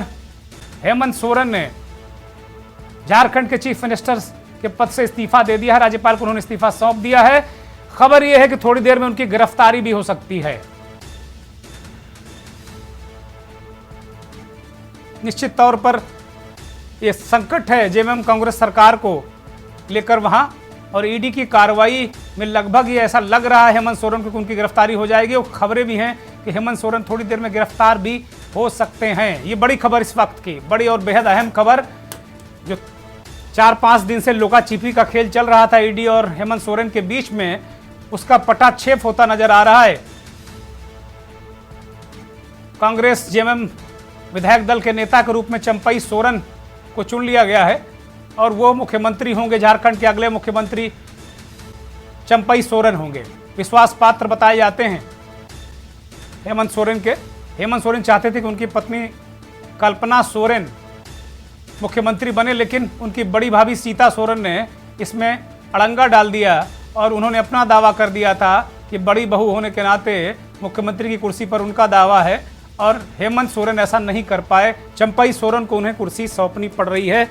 हेमंत सोरेन ने झारखंड के चीफ मिनिस्टर के पद से इस्तीफा दे दिया है। राज्यपाल को उन्होंने इस्तीफा सौंप दिया है। खबर यह है कि थोड़ी देर में उनकी गिरफ्तारी भी हो सकती है। निश्चित तौर पर यह संकट है जेएमएम कांग्रेस सरकार को लेकर वहां, और ईडी की कार्रवाई में लगभग ये ऐसा लग रहा है हेमंत सोरेन को उनकी गिरफ्तारी हो जाएगी। और खबरें भी हैं कि हेमंत सोरेन थोड़ी देर में गिरफ्तार भी हो सकते हैं। ये बड़ी खबर इस वक्त की, बड़ी और बेहद अहम खबर, जो 4-5 दिन से लुका छिपी का खेल चल रहा था ईडी और हेमंत सोरेन के बीच में, उसका पटाक्षेप होता नजर आ रहा है। कांग्रेस जेएमएम विधायक दल के नेता के रूप में चंपई सोरेन को चुन लिया गया है और वो मुख्यमंत्री होंगे। झारखंड के अगले मुख्यमंत्री चंपई सोरेन होंगे, विश्वास पात्र बताए जाते हैं हेमंत सोरेन के। हेमंत सोरेन चाहते थे कि उनकी पत्नी कल्पना सोरेन मुख्यमंत्री बने, लेकिन उनकी बड़ी भाभी सीता सोरेन ने इसमें अड़ंगा डाल दिया और उन्होंने अपना दावा कर दिया था कि बड़ी बहू होने के नाते मुख्यमंत्री की कुर्सी पर उनका दावा है, और हेमंत सोरेन ऐसा नहीं कर पाए। चंपई सोरेन को उन्हें कुर्सी सौंपनी पड़ रही है।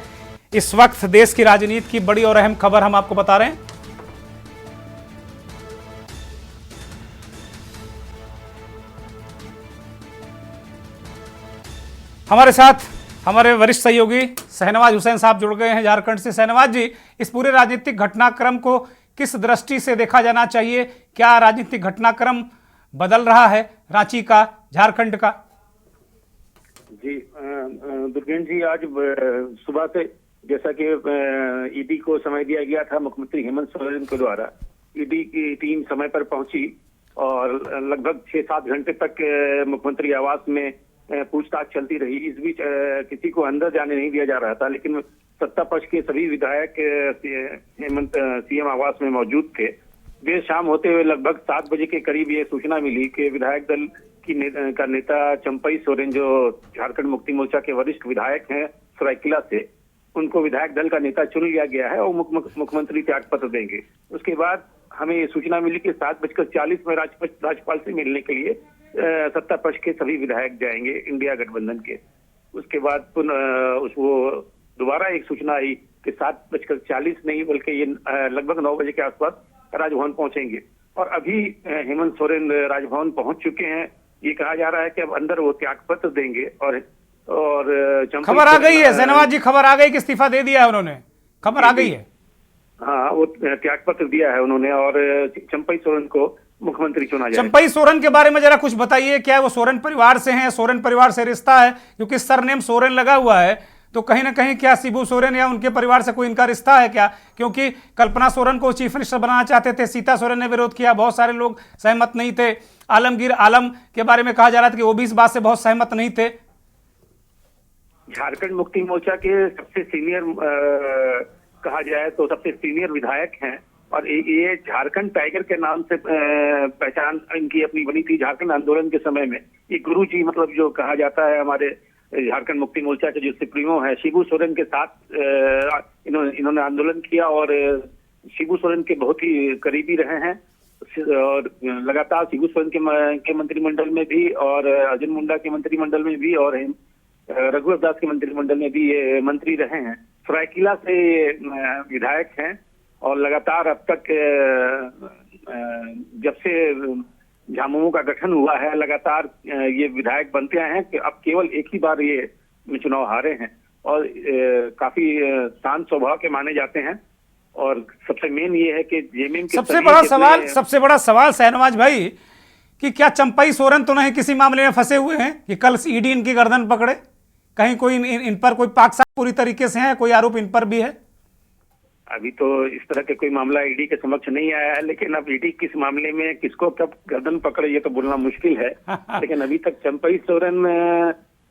इस वक्त देश की राजनीति की बड़ी और अहम खबर हम आपको बता रहे हैं। हमारे साथ हमारे वरिष्ठ सहयोगी शहनवाज हुसैन साहब जुड़ गए हैं झारखंड से। शहनवाज जी, इस पूरे राजनीतिक घटनाक्रम को किस दृष्टि से देखा जाना चाहिए? क्या राजनीतिक घटनाक्रम बदल रहा है रांची का, झारखंड का? जी दुर्गेश जी, आज सुबह से जैसा कि ईडी को समय दिया गया था मुख्यमंत्री हेमंत सोरेन के द्वारा, ईडी की टीम समय पर पहुंची और लगभग 6-7 घंटे तक मुख्यमंत्री आवास में पूछताछ चलती रही। इस बीच किसी को अंदर जाने नहीं दिया जा रहा था, लेकिन सत्ता पक्ष के सभी विधायक हेमंत सीएम आवास में मौजूद थे। देर शाम होते हुए लगभग 7 बजे के करीब ये सूचना मिली कि विधायक दल का नेता चंपई सोरेन, जो झारखंड मुक्ति मोर्चा के वरिष्ठ विधायक हैं सरायकेला से, उनको विधायक दल का नेता चुन लिया गया है और मुख्यमंत्री त्याग पत्र देंगे। उसके बाद हमें ये सूचना मिली कि 7:40 में राज्यपाल से मिलने के लिए सत्ता पक्ष के सभी विधायक जाएंगे इंडिया गठबंधन के। उसके बाद वो दोबारा एक सूचना आई कि 7:40 नहीं बल्कि ये लगभग 9 बजे के आसपास राजभवन पहुंचेंगे। और अभी हेमंत सोरेन राजभवन पहुंच चुके हैं। ये कहा जा रहा है कि अब अंदर वो त्याग पत्र देंगे और खबर आ गई है शहनवाज जी, खबर आ गई कि इस्तीफा दे दिया है उन्होंने, खबर आ गई है। हाँ, वो त्याग पत्र दिया है उन्होंने और चंपई सोरेन को मुख्यमंत्री चुना जाए। चंपई सोरेन के बारे में जरा कुछ बताइए, क्या वो सोरेन परिवार से हैं? सोरेन परिवार से रिश्ता है? क्योंकि सरनेम सोरेन लगा हुआ है, तो कहीं ना कहीं क्या शिबू सोरेन या उनके परिवार से कोई इनका रिश्ता है क्या? क्योंकि कल्पना सोरेन को चीफ मिनिस्टर बनाना चाहते थे, सीता सोरेन ने विरोध किया, बहुत सारे लोग सहमत नहीं थे। आलमगीर आलम के बारे में कहा जा रहा था कि वो भी इस बात से बहुत सहमत नहीं थे। झारखंड मुक्ति मोर्चा के सबसे सीनियर कहा जाए तो सबसे सीनियर विधायक हैं और ये झारखंड टाइगर के नाम से पहचान इनकी अपनी बनी थी झारखंड आंदोलन के समय में। ये गुरु जी मतलब जो कहा जाता है हमारे झारखंड मुक्ति मोर्चा के जो सुप्रीमो है, शिबू सोरेन के साथ इन्होंने आंदोलन किया और शिबू सोरेन के बहुत ही करीबी रहे हैं और लगातार शिबू सोरेन के मंत्रिमंडल में भी और अर्जुन मुंडा के मंत्रिमंडल में भी और रघुवर दास के मंत्रिमंडल में भी ये मंत्री रहे हैं। सरायकेला से विधायक हैं और लगातार अब तक जब से झामुमो का गठन हुआ है लगातार ये विधायक बनते आए हैं कि अब केवल एक ही बार ये चुनाव हारे हैं और काफी शांत स्वभाव के माने जाते हैं। और सबसे मेन ये है कि जेएमएम के सबसे बड़ा सवाल शहनवाज भाई कि क्या चंपई सोरेन तो नहीं किसी मामले में फंसे हुए हैं कि कल ईडी इनकी गर्दन पकड़े? कहीं कोई इन पर कोई पाकसाफ पूरी तरीके से है, कोई आरोप इन पर भी है? अभी तो इस तरह के कोई मामला ईडी के समक्ष नहीं आया है, लेकिन अब ईडी किस मामले में किसको कब गर्दन पकड़े ये तो बोलना मुश्किल है। लेकिन अभी तक चंपई सोरेन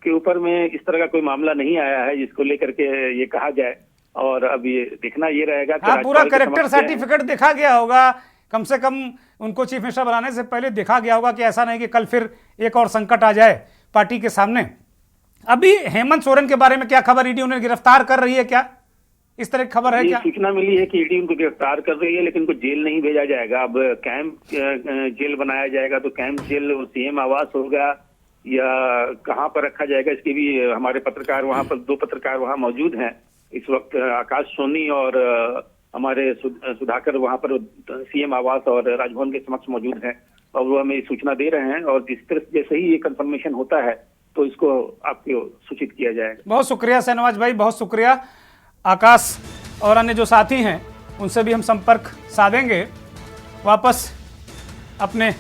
के ऊपर में इस तरह का कोई मामला नहीं आया है जिसको लेकर के ये कहा जाए। और अब ये देखना ये रहेगा कि पूरा कैरेक्टर सर्टिफिकेट देखा गया होगा, कम से कम उनको चीफ मिनिस्टर बनाने से पहले देखा गया होगा कि ऐसा नहीं कि कल फिर एक और संकट आ जाए पार्टी के सामने। अभी हेमंत सोरेन के बारे में क्या खबर? ईडी उन्हें गिरफ्तार कर रही है क्या? इस तरह की खबर है क्या? सूचना मिली है कि ईडी उनको गिरफ्तार कर रही है, लेकिन उनको जेल नहीं भेजा जाएगा। अब कैंप जेल बनाया जाएगा, तो कैंप जेल सीएम आवास होगा या कहां पर रखा जाएगा, इसके भी हमारे पत्रकार वहां पर 2 पत्रकार वहां मौजूद हैं इस वक्त, आकाश सोनी और हमारे सुधाकर वहां पर सीएम आवास और राजभवन के समक्ष मौजूद हैं और वो हमें सूचना दे रहे हैं, और जिस तरह जैसे ही ये कंफर्मेशन होता है तो इसको आपको सूचित किया जाएगा। बहुत शुक्रिया शहनवाज भाई, बहुत शुक्रिया। आकाश और अन्य जो साथी हैं उनसे भी हम संपर्क साधेंगे। वापस अपने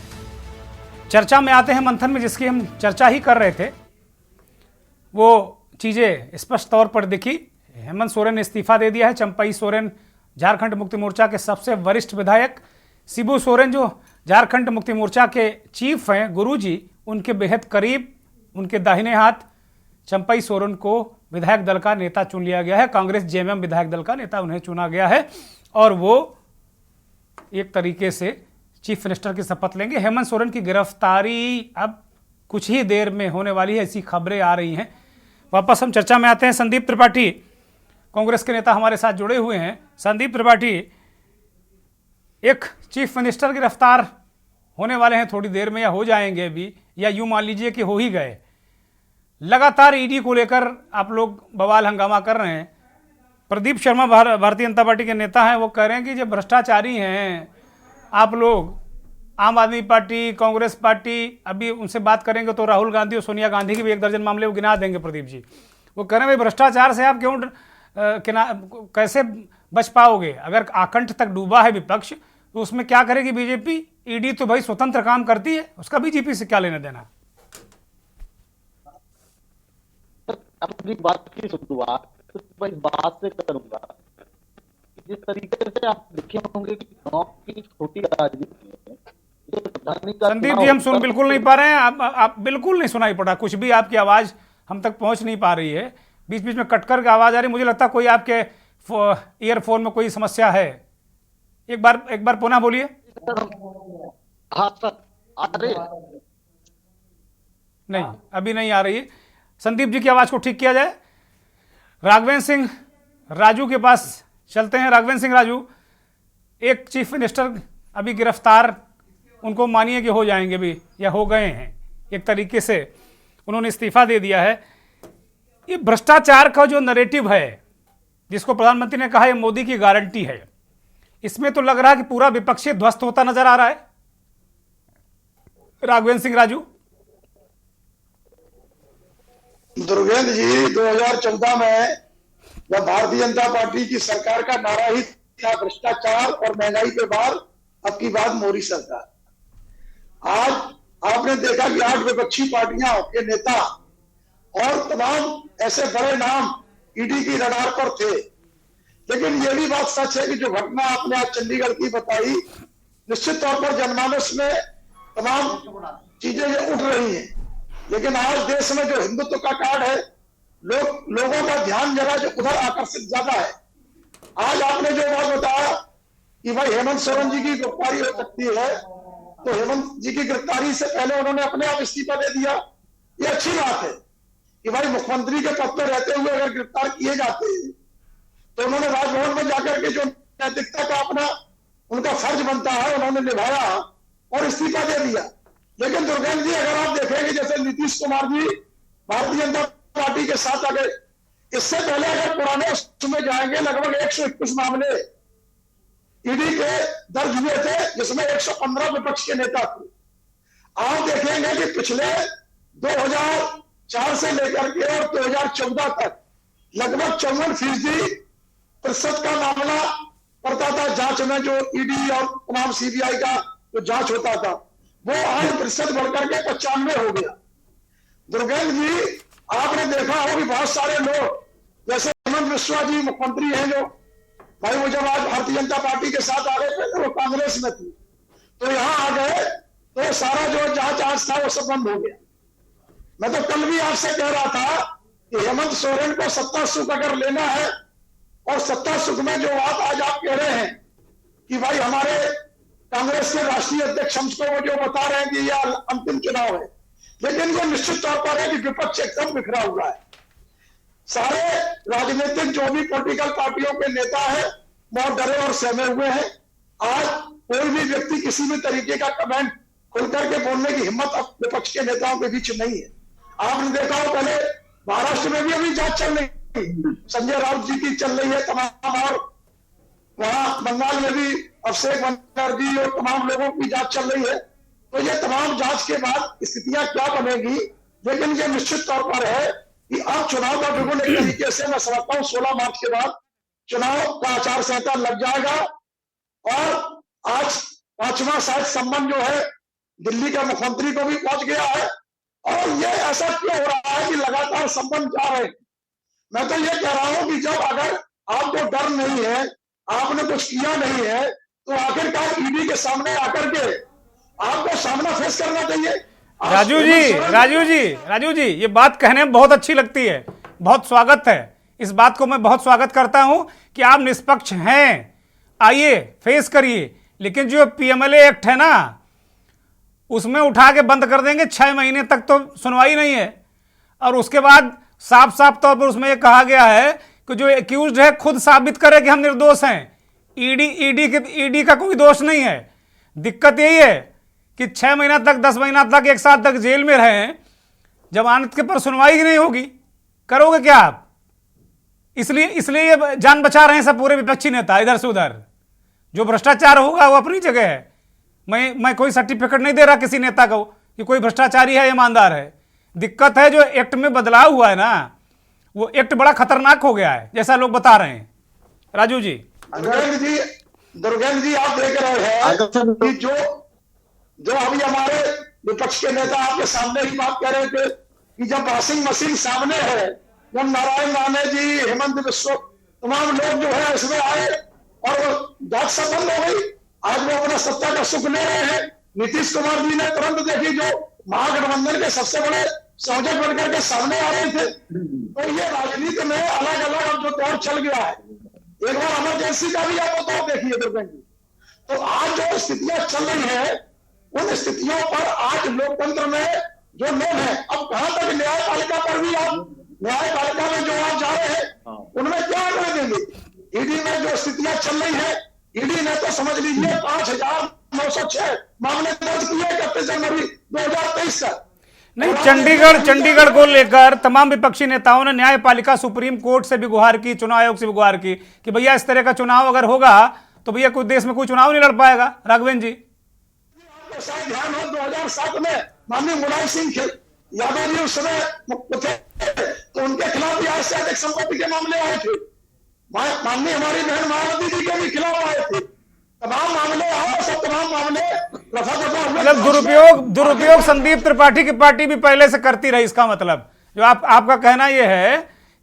चर्चा में आते हैं, मंथन में जिसकी हम चर्चा ही कर रहे थे। वो चीज़ें स्पष्ट तौर पर दिखी। हेमंत सोरेन ने इस्तीफा दे दिया है। चंपई सोरेन झारखंड मुक्ति मोर्चा के सबसे वरिष्ठ विधायक, शिबू सोरेन जो झारखंड मुक्ति मोर्चा के चीफ हैं, गुरुजी, उनके बेहद करीब, उनके दाहिने हाथ चंपई सोरेन को विधायक दल का नेता चुन लिया गया है। कांग्रेस जेएमएम विधायक दल का नेता उन्हें चुना गया है और वो एक तरीके से चीफ मिनिस्टर की शपथ लेंगे। हेमंत सोरेन की गिरफ्तारी अब कुछ ही देर में होने वाली है, ऐसी खबरें आ रही हैं। वापस हम चर्चा में आते हैं। संदीप त्रिपाठी कांग्रेस के नेता हमारे साथ जुड़े हुए हैं। संदीप त्रिपाठी, एक चीफ मिनिस्टर गिरफ्तार होने वाले हैं थोड़ी देर में, या हो जाएंगे अभी, या यूं मान लीजिए कि हो ही गए। लगातार ईडी को लेकर आप लोग बवाल हंगामा कर रहे हैं। प्रदीप शर्मा भारतीय जनता पार्टी के नेता हैं, वो कह रहे हैं कि जब भ्रष्टाचारी हैं आप लोग, आम आदमी पार्टी, कांग्रेस पार्टी, अभी उनसे बात करेंगे तो राहुल गांधी और सोनिया गांधी के भी 1 दर्जन मामले वो गिना देंगे प्रदीप जी। वो कह रहे हैं भाई भ्रष्टाचार से आप क्यों कैसे बच पाओगे? अगर आकंठ तक डूबा है विपक्ष तो उसमें क्या करेगी बीजेपी? ईडी तो भाई स्वतंत्र काम करती है, उसका बीजेपी से क्या लेना देना? अपनी बात की शुरुआत तो इस बात से करूंगा, जिस तरीके से आप देखे होंगे कि गांव की छोटी राजनीति में संदीप जी हम सुन बिल्कुल नहीं पा रहे हैं। आप बिल्कुल नहीं सुनाई पड़ा कुछ भी, आपकी आवाज हम तक पहुंच नहीं पा रही है, बीच बीच में कट कर आवाज आ रही। मुझे लगता है कोई आपके ईयरफोन में कोई समस्या है। एक बार पुनः बोलिए। हाँ सर, आ रही है? नहीं, अभी नहीं आ रही है। संदीप जी की आवाज को ठीक किया जाए। राघवेंद्र सिंह राजू के पास चलते हैं। राघवेंद्र सिंह राजू, एक चीफ मिनिस्टर अभी गिरफ्तार, उनको मानिए कि हो जाएंगे भी या हो गए हैं, एक तरीके से उन्होंने इस्तीफा दे दिया है। ये भ्रष्टाचार का जो नैरेटिव है जिसको प्रधानमंत्री ने कहा ये मोदी की गारंटी है, इसमें तो लग रहा है कि पूरा विपक्षी ध्वस्त होता नजर आ रहा है। राघवेंद्र सिंह राजू। दुर्गेंद्र जी, 2014 में जब भारतीय जनता पार्टी की सरकार का नारा ही था भ्रष्टाचार और महंगाई के बाद अब की बात मोदी सरकार। आज आपने देखा कि 8 विपक्षी पार्टियां के नेता और तमाम ऐसे बड़े नाम ईडी की रडार पर थे, लेकिन यह भी बात सच है कि जो घटना आपने आज चंडीगढ़ की बताई, निश्चित तौर पर जनमानस में तमाम चीजें उठ रही हैं, लेकिन आज देश में जो हिंदुत्व का कार्ड है, लोगों का ध्यान जरा जो उधर आकर्षित ज्यादा है। आज आपने जो बात बताया कि भाई हेमंत सोरेन जी की गिरफ्तारी हो सकती है, तो हेमंत जी की गिरफ्तारी से पहले उन्होंने अपने आप इस्तीफा दे दिया, ये अच्छी बात है कि भाई मुख्यमंत्री के पद पर रहते हुए अगर गिरफ्तार किए जाते हैं तो उन्होंने राजभवन में जाकर के जो नैतिकता का अपना उनका फर्ज बनता है उन्होंने निभाया और इस्तीफा दे दिया। लेकिन दुर्गेंद्र जी, अगर आप देखेंगे जैसे नीतीश कुमार जी भारतीय जनता पार्टी के साथ आ गए, इससे पहले अगर पुराने उसमें जाएंगे लगभग 121 मामले ईडी के दर्ज हुए थे, जिसमें 115 विपक्ष के नेता थे। आप देखेंगे कि पिछले 2004 से लेकर के और 2014 तक लगभग 54% का मामला पड़ता था जांच में, जो ईडी और तमाम सीबीआई का जो जांच होता था, वो 8% बढ़कर के 95 हो गया। दुर्गेंद्र जी, आपने देखा हो कि बहुत सारे लोग जैसे हेमंत बिस्वा जी मुख्यमंत्री हैं, जो भाई वो जब आज भारतीय जनता पार्टी के साथ आ गए थे वो कांग्रेस में थी, तो यहां आ गए तो सारा जो जांच आज था वो सब बंद हो गया। मैं तो कल भी आपसे कह रहा था कि हेमंत सोरेन को सत्ता सुख अगर लेना है, और सत्ता सुख में जो बात आज आप कह रहे हैं कि भाई हमारे कांग्रेस के राष्ट्रीय अध्यक्ष हमको वो जो बता रहे हैं कि यह अंतिम चुनाव है, लेकिन ये निश्चित तौर पर है कि विपक्ष एकदम बिखरा हुआ है। सारे राजनीतिक जो भी पॉलिटिकल पार्टियों के नेता है बहुत डरे और सहमे हुए हैं। आज कोई भी व्यक्ति किसी भी तरीके का कमेंट खुल करके बोलने की हिम्मत अब विपक्ष के नेताओं के बीच नहीं है। आपने देखा हो पहले महाराष्ट्र में भी अभी जांच चल रही है, संजय राउत जी की चल रही है, तमाम और वहां बंगाल में भी अभिषेक बनर्जी और तमाम लोगों की जांच चल रही है। तो ये तमाम जांच के बाद स्थितियां क्या बनेगी, लेकिन ये निश्चित तौर पर है कि अब चुनाव का बिल्कुल एक तरीके से मैं समझता हूँ 16 मार्च के बाद चुनाव का आचार संहिता लग जाएगा। और आज 5वां शायद सम्मन जो है दिल्ली के मुख्यमंत्री को भी पहुंच गया है। और ये ऐसा क्यों हो रहा है कि लगातार सम्मन जा रहे हैं? मैं तो ये कह रहा हूं कि जब अगर आपको डर नहीं है, आपने कुछ किया नहीं है, तो आखिरकार ईडी के सामने आकर के आपको सामना फेस करना चाहिए। राजू जी ये बात कहने में बहुत अच्छी लगती है, बहुत स्वागत है, इस बात को मैं बहुत स्वागत करता हूं कि आप निष्पक्ष हैं, आइए फेस करिए। लेकिन जो पीएमएलए एक्ट है ना, उसमें उठा के बंद कर देंगे, 6 महीने तक तो सुनवाई नहीं है। और उसके बाद साफ साफ तौर पर उसमें यह कहा गया है कि जो एक्यूज्ड है खुद साबित करे कि हम निर्दोष हैं। ईडी का कोई दोष नहीं है। दिक्कत यही है कि 6 महीना तक, 10 महीना तक, 1 साल तक जेल में रहें, जमानत के पर सुनवाई ही नहीं होगी, करोगे क्या आप? इसलिए ये जान बचा रहे हैं सब पूरे विपक्षी नेता इधर से उधर। जो भ्रष्टाचार होगा वो अपनी जगह है, मैं कोई सर्टिफिकेट नहीं दे रहा किसी नेता को कि कोई भ्रष्टाचारी है, ईमानदार है। दिक्कत है जो एक्ट में बदलाव हुआ है ना, वो एक्ट बड़ा खतरनाक हो गया है, जैसा लोग बता रहे हैं। राजू जी, दुर्गेंद्र जी आप देख रहे हैं कि जो अभी हमारे विपक्ष के नेता आपके सामने ही बात कर रहे थे कि जब वॉशिंग मशीन सामने है, जब नारायण राणे जी, हेमंत बिश्व, तमाम लोग जो है इसमें आए और वो जांच सब बंद हो गई। आज वो अपना सत्ता का सुख ले रहे हैं। नीतीश कुमार जी ने तुरंत देखी, जो महागठबंधन के सबसे बड़े संयोजक बनकर के सामने आ रहे थे। तो ये राजनीति में अलग अलग अब जो दौर चल गया है, एक बार इमरजेंसी का भी आप दौर देखिए दुर्गेंद्र जी। तो आज जो स्थितियां चल रही है, उन स्थितियों पर आज लोकतंत्र में जो लोग हैं, अब कहां तक न्यायपालिका पर भी आप, न्यायपालिका में जो आप जा रहे हैं उनमें क्या कर देंगे? ईडी में जो स्थितियां चल रही है, ईडी ने तो समझ लीजिए 5,906 मामले दर्ज किए 31 जनवरी 2023 तक। नहीं, चंडीगढ़ को लेकर तमाम विपक्षी नेताओं ने न्यायपालिका, सुप्रीम कोर्ट से भी गुहार की, चुनाव आयोग से भी गुहार की कि भैया इस तरह का चुनाव अगर होगा तो भैया कोई देश में कोई चुनाव नहीं लड़ पाएगा। राघवेंद्र जी, आपको शायद ध्यान हो 2007 में माननीय मुलायम सिंह यादव जी उस समय मुख्य थे, तो उनके खिलाफ भी आज से अधिक संपत्ति के मामले आए थे। माननीय हमारी बहन मायावती जी के भी खिलाफ आए थे। तमाम मामले आए, सब तमाम मामले मतलब दुरुपयोग संदीप त्रिपाठी की पार्टी भी पहले से करती रही। इसका मतलब जो आपका कहना यह है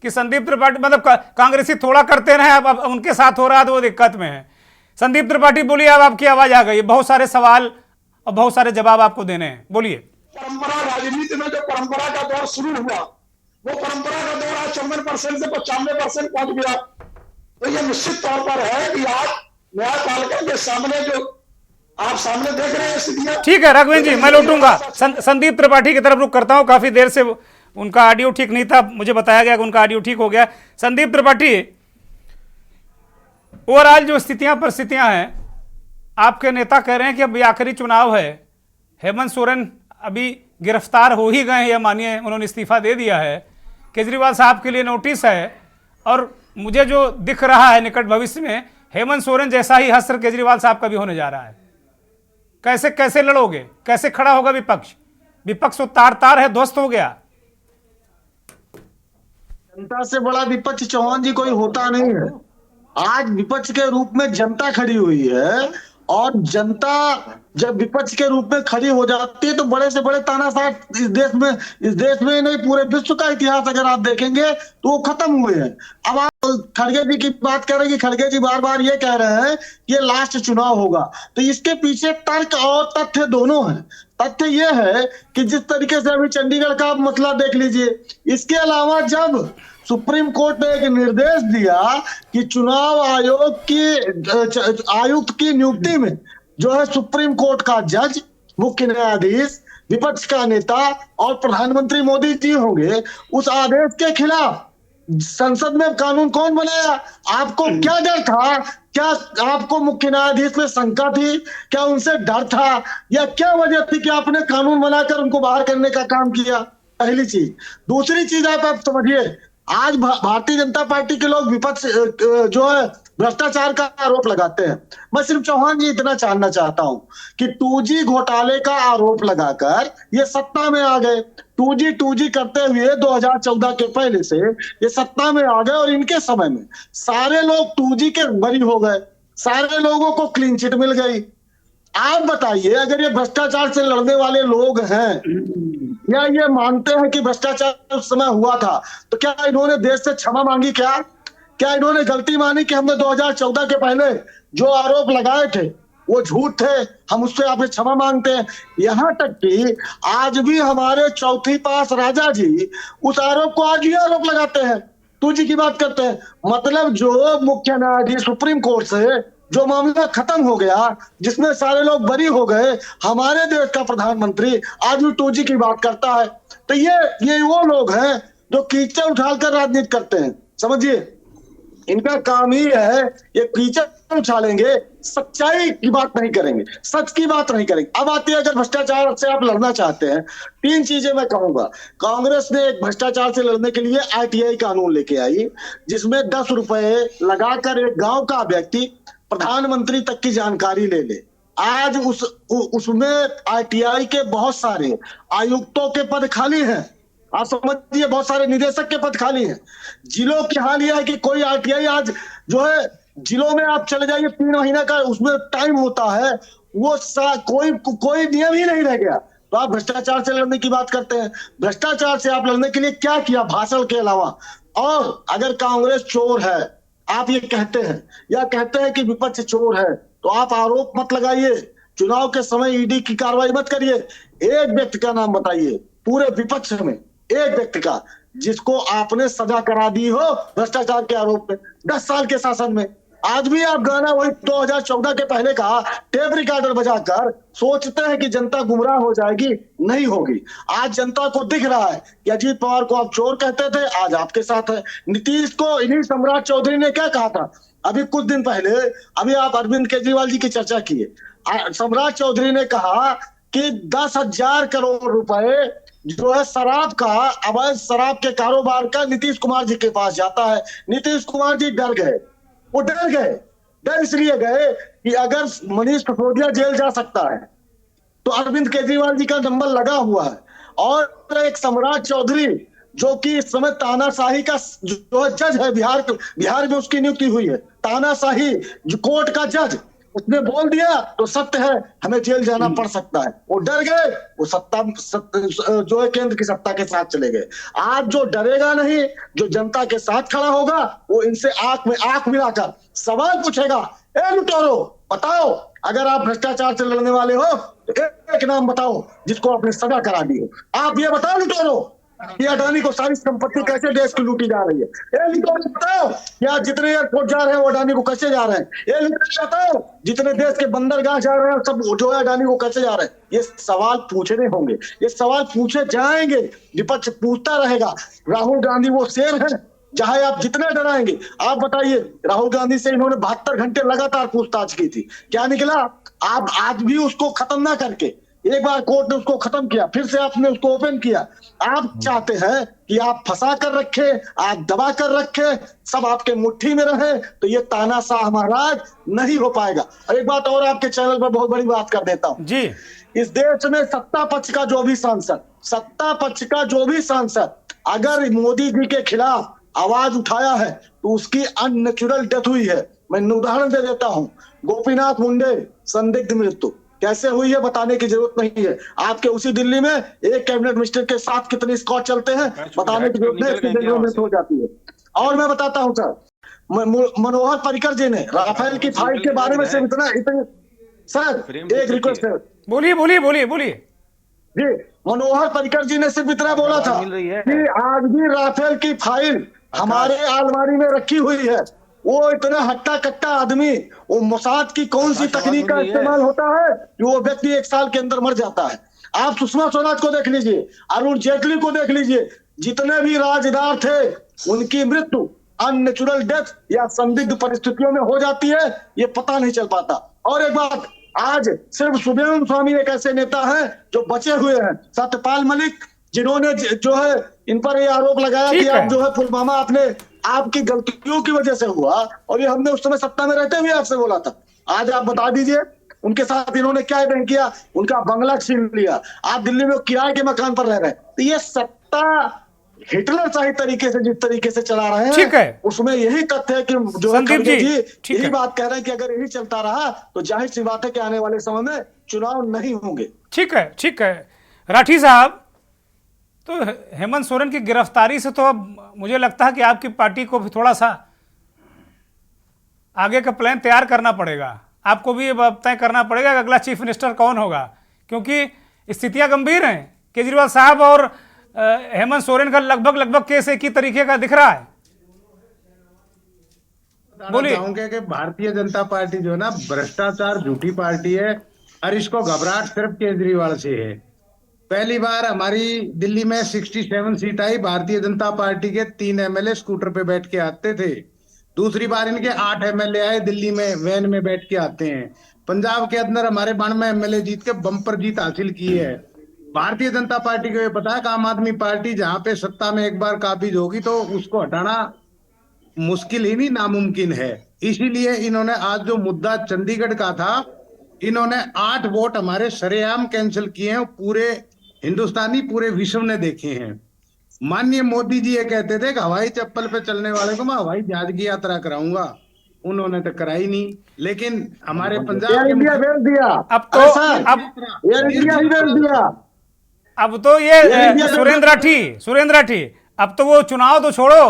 कि संदीप त्रिपाठी मतलब कांग्रेसी थोड़ा करते रहे, अब उनके साथ हो रहा है तो वो दिक्कत में है। संदीप त्रिपाठी बोलिए, अब आपकी आवाज आ गई, बहुत सारे सवाल और बहुत सारे जवाब आपको देने हैं, बोलिए। परंपरा राजनीति में जो परंपरा का दौर शुरू हुआ, वो परंपरा का दौर आज 54% से 95% पहुंच गया। तो ये निश्चित तौर पर है कि आज न्यायपालिका के सामने जो आप सामने देख रहे हैं स्थितियां। ठीक है राघवेंद्र जी, मैं लौटूंगा। संदीप त्रिपाठी की तरफ रुख करता हूं, काफी देर से उनका ऑडियो ठीक नहीं था, मुझे बताया गया कि उनका ऑडियो ठीक हो गया। संदीप त्रिपाठी, ओवरऑल जो परिस्थितियां हैं, आपके नेता कह रहे हैं कि अब आखिरी चुनाव है, हेमंत सोरेन अभी गिरफ्तार हो ही गए हैं, मानिए उन्होंने इस्तीफा दे दिया है, केजरीवाल साहब के लिए नोटिस है, और मुझे जो दिख रहा है निकट भविष्य में हेमंत सोरेन जैसा ही हश्र केजरीवाल साहब का भी होने जा रहा है। कैसे लड़ोगे? कैसे खड़ा होगा विपक्ष तो तार है, ध्वस्त हो गया। जनता से बड़ा विपक्ष चौहान जी कोई होता नहीं है। आज विपक्ष के रूप में जनता खड़ी हुई है, और जनता जब विपक्ष के रूप में खड़ी हो जाती है तो बड़े से बड़े तानाशाह इस देश में नहीं पूरे विश्व का इतिहास अगर आप देखेंगे तो वो खत्म हुए हैं। अब आप खड़गे जी की बात कर रहे हैं कि खड़गे जी बार बार ये कह रहे हैं कि ये लास्ट चुनाव होगा, तो इसके पीछे तर्क और तथ्य दोनों हैं। तथ्य ये है कि जिस तरीके से अभी चंडीगढ़ का मसला देख लीजिए, इसके अलावा जब सुप्रीम कोर्ट ने एक निर्देश दिया कि चुनाव आयुक्त की नियुक्ति में जो है सुप्रीम कोर्ट का जज, मुख्य न्यायाधीश, विपक्ष का नेता और प्रधानमंत्री मोदी जी होंगे, उस आदेश के खिलाफ संसद में कानून कौन बनाया? आपको क्या डर था? क्या आपको मुख्य न्यायाधीश में शंका थी? क्या उनसे डर था, या क्या वजह थी कि आपने कानून बनाकर उनको बाहर करने का काम किया? पहली चीज। दूसरी चीज आप समझिए, आज भारतीय जनता पार्टी के लोग विपक्ष जो है भ्रष्टाचार का आरोप लगाते हैं। मैं सिर्फ चौहान जी इतना जानना चाहता हूं कि 2G घोटाले का आरोप लगाकर ये सत्ता में आ गए। 2G करते हुए 2014 के पहले से ये सत्ता में आ गए और इनके समय में सारे लोग 2G के बरी हो गए, सारे लोगों को क्लीन चिट मिल गई। आप बताइए, अगर ये भ्रष्टाचार से लड़ने वाले लोग हैं या ये मानते हैं कि भ्रष्टाचार उस समय हुआ था, तो क्या इन्होंने देश से क्षमा मांगी? क्या इन्होंने गलती मानी कि हमने 2014 के पहले जो आरोप लगाए थे वो झूठ थे, हम उससे आपसे क्षमा मांगते हैं? यहां तक कि आज भी हमारे चौथी पास राजा जी उस आरोप को आज भी आरोप लगाते हैं, 2G की बात करते हैं। मतलब जो मुख्य न्यायाधीश सुप्रीम कोर्ट से जो मामला खत्म हो गया, जिसमें सारे लोग बरी हो गए, हमारे देश का प्रधानमंत्री आज भी 2G की बात करता है। तो ये वो लोग हैं जो कीचड़ उछालकर राजनीति करते हैं। समझिए, इनका काम ही है ये कीचड़ उछालेंगे, सच्चाई की बात नहीं करेंगे, सच की बात नहीं करेंगे। अब आती है, अगर भ्रष्टाचार से आप लड़ना चाहते हैं, 3 चीजें मैं कहूंगा। कांग्रेस ने एक भ्रष्टाचार से लड़ने के लिए RTI कानून लेके आई, जिसमें 10 रुपए लगाकर एक गांव का व्यक्ति प्रधानमंत्री तक की जानकारी ले ले। आज उसमें RTI के बहुत सारे आयुक्तों के पद खाली हैं। आप समझिए, बहुत सारे निदेशक के पद खाली हैं। जिलों की हाल यह है कि कोई RTI आज जो है, जिलों में आप चले जाइए, 3 महीना का उसमें टाइम होता है, वो कोई नियम ही नहीं रह गया। तो आप भ्रष्टाचार से लड़ने की बात करते हैं। भ्रष्टाचार से आप लड़ने के लिए क्या किया भाषण के अलावा? और अगर कांग्रेस चोर है, आप ये कहते हैं या कहते हैं कि विपक्ष चोर है, तो आप आरोप मत लगाइए, चुनाव के समय ईडी की कार्रवाई मत करिए। एक व्यक्ति का नाम बताइए पूरे विपक्ष में, एक व्यक्ति का जिसको आपने सजा करा दी हो भ्रष्टाचार के आरोप में 10 साल के शासन में। आज भी आप गाना वही 2014 के पहले का टेप रिकॉर्डर बजाकर सोचते हैं कि जनता गुमराह हो जाएगी, नहीं होगी। आज जनता को दिख रहा है कि अजीत पवार को आप चोर कहते थे, आज आपके साथ है। नीतीश को इन्हीं सम्राट चौधरी ने क्या कहा था अभी कुछ दिन पहले, अभी आप अरविंद केजरीवाल जी की चर्चा किए, सम्राट चौधरी ने कहा कि 10,000 करोड़ रुपए जो है शराब का, अवैध शराब के कारोबार का नीतीश कुमार जी के पास जाता है। नीतीश कुमार जी डर गए, वो डर इसलिए गए कि अगर मनीष सिसोदिया जेल जा सकता है तो अरविंद केजरीवाल जी का नंबर लगा हुआ है। और एक सम्राट चौधरी जो कि इस समय तानाशाही का जो जज है, बिहार में उसकी नियुक्ति हुई है, तानाशाही कोर्ट का जज, उसने बोल दिया तो सत्य है, हमें जेल जाना पड़ सकता है। वो डर गए, वो जो है केंद्र की सत्ता के साथ चले गए। आज जो डरेगा नहीं, जो जनता के साथ खड़ा होगा, वो इनसे आंख में आंख मिलाकर सवाल पूछेगा, ए लुटेरो बताओ, अगर आप भ्रष्टाचार से लड़ने वाले हो तो एक नाम बताओ जिसको आपने सजा करा दी हो। आप ये बताओ लुटेरो, ये अडानी को सारी संपत्ति कैसे देश की लूटी जा रही है? ये बताओ, या जितने एयरपोर्ट जा रहे हैं वो अडानी को कैसे जा रहे हैं? ये बताओ, जितने देश के बंदरगाह जा रहे हैं सब जो है अडानी को कैसे जा रहे हैं? ये सवाल पूछने होंगे, ये सवाल पूछे जाएंगे, विपक्ष पूछता रहेगा। राहुल गांधी वो शेर है, चाहे आप जितने डराएंगे। आप बताइए, राहुल गांधी से इन्होंने 72 घंटे लगातार पूछताछ की थी, क्या निकला? आप आज भी उसको खत्म ना करके, एक बार कोर्ट ने उसको खत्म किया, फिर से आपने उसको ओपन किया। आप चाहते हैं कि आप फंसा कर रखे, आप दबा कर रखे, सब आपके मुट्ठी में रहे, तो ये तानाशाह महाराज नहीं हो पाएगा। और एक बात और आपके चैनल पर बहुत बड़ी बात कर देता हूं जी, इस देश में सत्ता पक्ष का जो भी सांसद अगर मोदी जी के खिलाफ आवाज उठाया है तो उसकी अननेचुरल डेथ हुई है। मैं उदाहरण दे देता हूं, गोपीनाथ मुंडे संदिग्ध मृत्यु कैसे हुई है बताने की जरूरत नहीं है। आपके उसी दिल्ली में एक कैबिनेट मिनिस्टर के साथ कितने स्कॉट चलते हैं बताने की जरूरत नहीं, इसकी जरूरत हो जाती है। और मैं बताता हूं सर, मनोहर पर्रिकर जी ने राफेल की फाइल के बारे में सिर्फ इतना सर एक रिक्वेस्ट है, बोलिए जी। मनोहर पर्रिकर जी ने सिर्फ इतना बोला था कि आज भी राफेल की फाइल हमारे अलमारी में रखी हुई है। वो इतना हट्टा कट्टा आदमी, वो मोसाद की कौन सी तकनीक का इस्तेमाल होता है कि वो व्यक्ति 1 साल के अंदर मर जाता है। आप सुषमा स्वराज को देख लीजिए, अरुण जेटली को देख लीजिए, जितने भी राजदार थे उनकी मृत्यु अननेचुरल डेथ या संदिग्ध परिस्थितियों में हो जाती है, ये पता नहीं चल पाता। और एक बात, आज सिर्फ सुब्रमण्यम स्वामी एक ऐसे नेता हैं जो बचे हुए हैं, सत्यपाल मलिक, जिन्होंने जो है इन पर ये आरोप लगाया कि आप जो है पुलवामा आपने आपकी गलतियों की वजह से हुआ, और ये हमने उस समय सत्ता में रहते हुए आपसे बोला था। आज आप बता दीजिए उनके साथ इन्होंने क्या नहीं किया, उनका बंगला छीन लिया, आप दिल्ली में किराए के मकान पर रह रहे हैं। तो ये सत्ता हिटलर शाही तरीके से जिस तरीके से चला रहे हैं, ठीक है, उसमें यही तथ्य है कि जो संदीप जी, ठीक यही है, बात कह रहे हैं कि अगर यही चलता रहा तो जाहिर सी बात है कि आने वाले समय में चुनाव नहीं होंगे। ठीक है, ठीक है। राठी साहब, तो हेमंत सोरेन की गिरफ्तारी से तो अब मुझे लगता है कि आपकी पार्टी को भी थोड़ा सा आगे का प्लान तैयार करना पड़ेगा। आपको भी अब तय करना पड़ेगा कि अगला चीफ मिनिस्टर कौन होगा, क्योंकि स्थितियां गंभीर हैं। केजरीवाल साहब और हेमंत सोरेन का लगभग केस एक ही तरीके का दिख रहा है। बोलिए। चाहूंगा कि भारतीय जनता पार्टी जो है ना, भ्रष्टाचार झूठी पार्टी है, और इसको घबराहट सिर्फ केजरीवाल से है। पहली बार हमारी दिल्ली में 67 सीट आई, भारतीय जनता पार्टी के 3 एमएलए स्कूटर पे बैठ के आते थे। दूसरी बार इनके 8 एमएलए आए, दिल्ली में वैन में बैठ के आते हैं। पंजाब के अंदर हमारे 92 एमएलए जीत के बम्पर जीत हासिल की है। भारतीय जनता पार्टी को ये पता है कि आम आदमी पार्टी जहां पे सत्ता में एक बार काबिज होगी तो उसको हटाना मुश्किल ही नहीं, नामुमकिन है। इसीलिए इन्होंने आज जो मुद्दा चंडीगढ़ का था, इन्होंने 8 वोट हमारे सरेआम कैंसिल किए हैं। पूरे हिंदुस्तानी, पूरे विश्व ने देखे हैं। माननीय मोदी जी ये कहते थे कि हवाई चप्पल पे चलने वाले को मैं हवाई जहाज की यात्रा कराऊंगा, उन्होंने तो कराई नहीं। लेकिन हमारे पंजाब एयर के इंडिया भेज दिया, अब तो एयर इंडिया ही भेज दिया। अब तो ये सुरेंद्र राठी, अब तो वो चुनाव तो छोड़ो,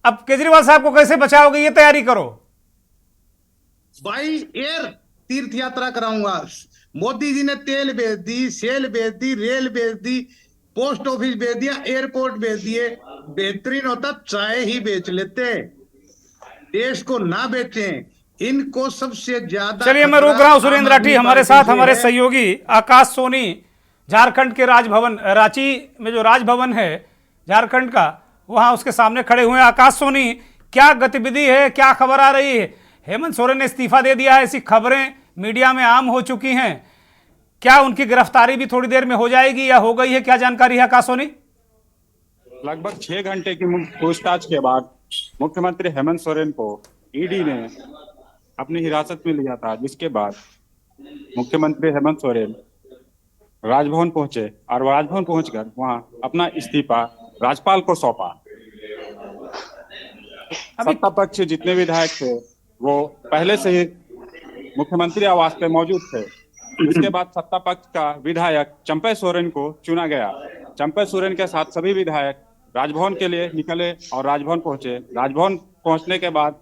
अब केजरीवाल साहब को कैसे बचाओगे ये तैयारी करो। बाई एयर तीर्थ यात्रा कराऊंगा। मोदी जी ने तेल बेच दी, सेल बेच दी, रेल बेच दी, पोस्ट ऑफिस बेच दिया, एयरपोर्ट बेच दिए। बेहतरीन होता चाय ही बेच लेते, देश को ना बेचें। इनको सबसे ज्यादा। चलिए, मैं रोक रहा हूं सुरेंद्र राठी। हमारे साथ हमारे सहयोगी आकाश सोनी, झारखंड के राजभवन, रांची में जो राजभवन है झारखंड का, वहां उसके सामने खड़े हुए हैं। आकाश सोनी, क्या गतिविधि है, क्या खबर आ रही है? हेमंत सोरेन ने इस्तीफा दे दिया है, ऐसी खबरें मीडिया में आम हो चुकी हैं। क्या उनकी गिरफ्तारी भी थोड़ी देर में हो जाएगी या हो गई है? क्या जानकारी है आकाश सोनी? लगभग 6 घंटे की पूछताछ के बाद मुख्यमंत्री हेमंत सोरेन को ईडी ने अपनी हिरासत में लिया था, जिसके बाद मुख्यमंत्री हेमंत सोरेन राजभवन पहुंचे और राजभवन पहुंचकर वहां अपना इस्तीफा राज्यपाल को सौंपा। सत्ता पक्ष जितने विधायक थे वो पहले से ही मुख्यमंत्री आवास पे मौजूद थे। इसके बाद सत्ता पक्ष का विधायक चंपई सोरेन को चुना गया। चंपई सोरेन के साथ सभी विधायक राजभवन के लिए निकले और राजभवन पहुंचे। राजभवन पहुंचने के बाद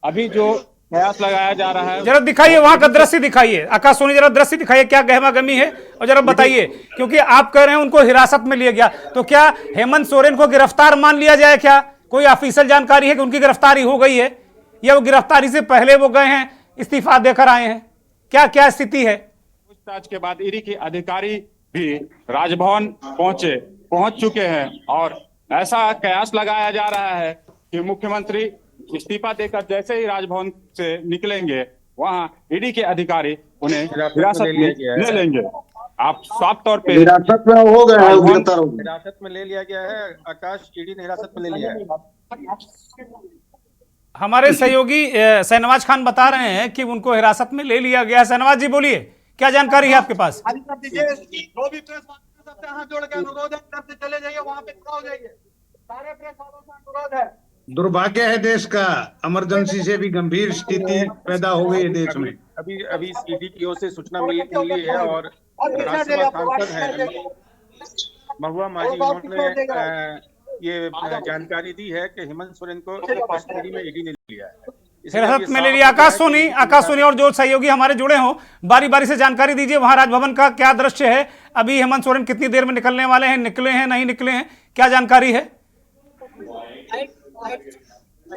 अभी जो प्रयास लगाया जा रहा है, जरा दिखाइए वहां का दृश्य दिखाइए। आकाश सोनी, जरा दृश्य दिखाइए, क्या गहमा गमी है और जरा बताइए, क्योंकि आप कह रहे हैं उनको हिरासत में लिया गया, तो क्या हेमंत सोरेन को गिरफ्तार मान लिया जाए? क्या कोई ऑफिशियल जानकारी है कि उनकी गिरफ्तारी हो गई है या वो गिरफ्तारी से पहले वो गए हैं, इस्तीफा देकर आए हैं? क्या क्या स्थिति है? पूछताछ के बाद ईडी के अधिकारी भी राजभवन पहुंच चुके हैं और ऐसा कयास लगाया जा रहा है कि मुख्यमंत्री इस्तीफा देकर जैसे ही राजभवन से निकलेंगे, वहां ईडी के अधिकारी उन्हें हिरासत में ले लेंगे। आप साफ तौर पे हिरासत में हो गए हैं, हिरासत में ले लिया गया है। आकाश, ईडी ने हिरासत में ले लिया है। हमारे सहयोगी शहनवाज खान बता रहे हैं कि उनको हिरासत में ले लिया गया। शहनवाज जी बोलिए, क्या जानकारी है आपके पास? जो भी प्रेस सबसे हाथ जोड़ के अनुरोध है, इधर से चले जाइए, वहां पे खड़ा हो जाइए। सारे प्रेस वालों से अनुरोध है। दुर्भाग्य है देश का, इमरजेंसी से भी गंभीर स्थिति पैदा हो गई है देश में। अभी ईडी की ओर से सूचना मिली है और राज्यसभा सांसद है महुआ मांझी, उन्होंने ये जानकारी दी है कि हेमंत सोरेन को कस्टडी में ईडी ने लिया है, हिरासत में ले लिया। आकाश सोनी और जो सहयोगी हमारे जुड़े हों, बारी बारी से जानकारी दीजिए, वहां राजभवन का क्या दृश्य है? अभी हेमंत सोरेन कितनी देर में निकलने वाले हैं, निकले हैं, नहीं निकले हैं, क्या जानकारी है?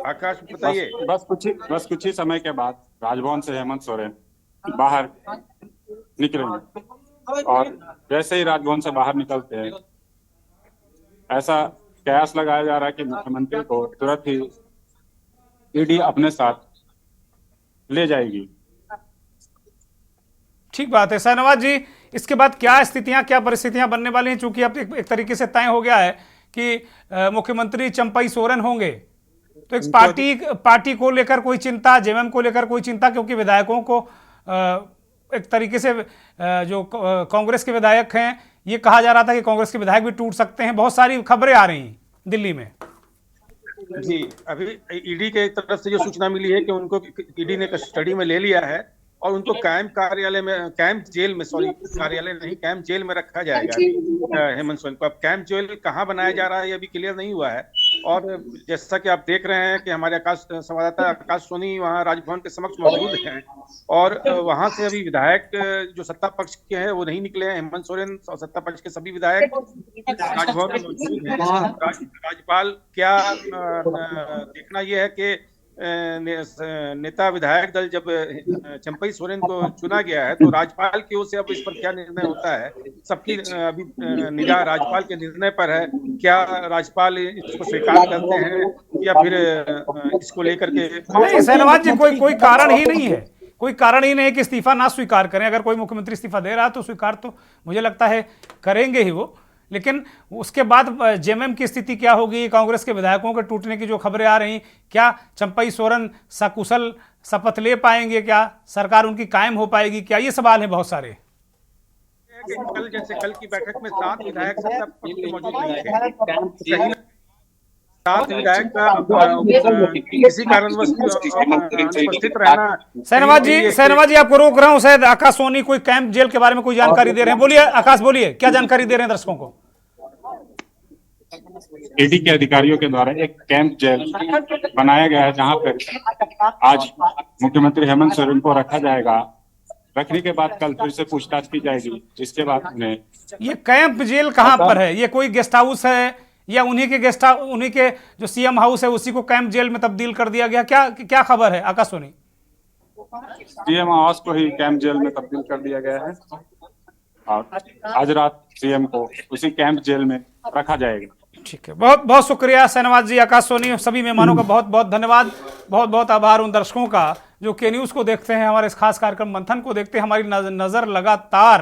आकाश बताइए। बस कुछ ही समय के बाद राजभवन से हेमंत सोरेन बाहर निकलेंगे और जैसे ही राजभवन से बाहर निकलते हैं, ऐसा कयास लगाया जा रहा है कि मुख्यमंत्री को तुरंत ही ईडी अपने साथ ले जाएगी। ठीक बात है शहनवाज जी, इसके बाद क्या स्थितियां, क्या परिस्थितियां बनने वाली हैं? चूंकि अब एक तरीके से तय हो गया है कि मुख्यमंत्री चंपई सोरेन होंगे, तो एक पार्टी को लेकर कोई चिंता, जेएमएम को लेकर कोई चिंता, क्योंकि विधायकों को एक तरीके से जो कांग्रेस के विधायक हैं, ये कहा जा रहा था कि कांग्रेस के विधायक भी टूट सकते हैं। बहुत सारी खबरें आ रही हैं दिल्ली में। जी, अभी ईडी के तरफ से जो सूचना मिली है कि उनको ईडी ने कस्टडी में ले लिया है और उनको कैंप जेल में रखा जाएगा हेमंत सोरेन को। अब कैंप जेल कहाँ बनाया जा रहा है ये अभी क्लियर नहीं हुआ है। और जैसा कि आप देख रहे हैं कि हमारे संवाददाता आकाश सोनी वहाँ राजभवन के समक्ष मौजूद हैं और वहां से अभी विधायक जो सत्ता पक्ष के हैं वो नहीं निकले हैं। हेमंत सोरेन और सत्ता पक्ष के सभी विधायक राजभवन में मौजूद हैं। राज्यपाल क्या देखना यह है कि नेता विधायक दल जब चंपई सोरेन को चुना गया है तो राज्यपाल की ओर से अब इस पर क्या निर्णय होता है, सबकी अभी निगाह राज्यपाल के निर्णय पर है। क्या राज्यपाल इसको स्वीकार करते हैं या फिर इसको लेकर के नहीं शहनवाज जी, कोई कारण ही नहीं है, कोई कारण ही नहीं है कि इस्तीफा ना स्वीकार करें। अगर कोई मुख्यमंत्री इस्तीफा दे रहा है तो स्वीकार तो मुझे लगता है करेंगे ही वो, लेकिन उसके बाद जेएमएम की स्थिति क्या होगी, कांग्रेस के विधायकों के टूटने की जो खबरें आ रही, क्या चंपई सोरेन सकुशल शपथ ले पाएंगे, क्या सरकार उनकी कायम हो पाएगी, क्या ये सवाल है बहुत सारे। कल की बैठक में 7 विधायक सत्ता पक्ष में मौजूद नहीं थे। 7 विधायक किसी कारणवश उपस्थित रहना। शहनवाज जी आपको रोक रहा हूं, शायद आकाश सोनी कोई कैंप जेल के बारे में कोई जानकारी दे रहे हैं। बोलिए आकाश, बोलिए क्या जानकारी दे रहे हैं दर्शकों को। ईडी के अधिकारियों के द्वारा एक कैंप जेल बनाया गया है जहां पर आज मुख्यमंत्री हेमंत सोरेन को रखा जाएगा। रखने के बाद कल फिर से पूछताछ की जाएगी, जिसके बाद उन्हें। ये कैंप जेल कहां पर है? ये कोई गेस्ट हाउस है या उन्हीं के जो सीएम हाउस है उसी को कैंप जेल में तब्दील कर दिया गया? क्या खबर है आकाश सोनी? सीएम आवास को ही कैंप जेल में तब्दील कर दिया गया है और आज रात सीएम को उसी कैंप जेल में रखा जाएगा। ठीक है, बहुत बहुत शुक्रिया शहनवाज जी, आकाश सोनी, सभी मेहमानों का बहुत बहुत धन्यवाद। बहुत बहुत आभार उन दर्शकों का जो के न्यूज़ को देखते हैं, हमारे इस खास कार्यक्रम मंथन को देखते हैं। हमारी नजर लगातार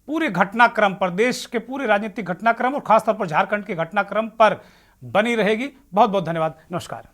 पूरे घटनाक्रम पर, देश के पूरे राजनीतिक घटनाक्रम और खासतौर पर झारखंड के घटनाक्रम पर बनी रहेगी। बहुत बहुत धन्यवाद, नमस्कार।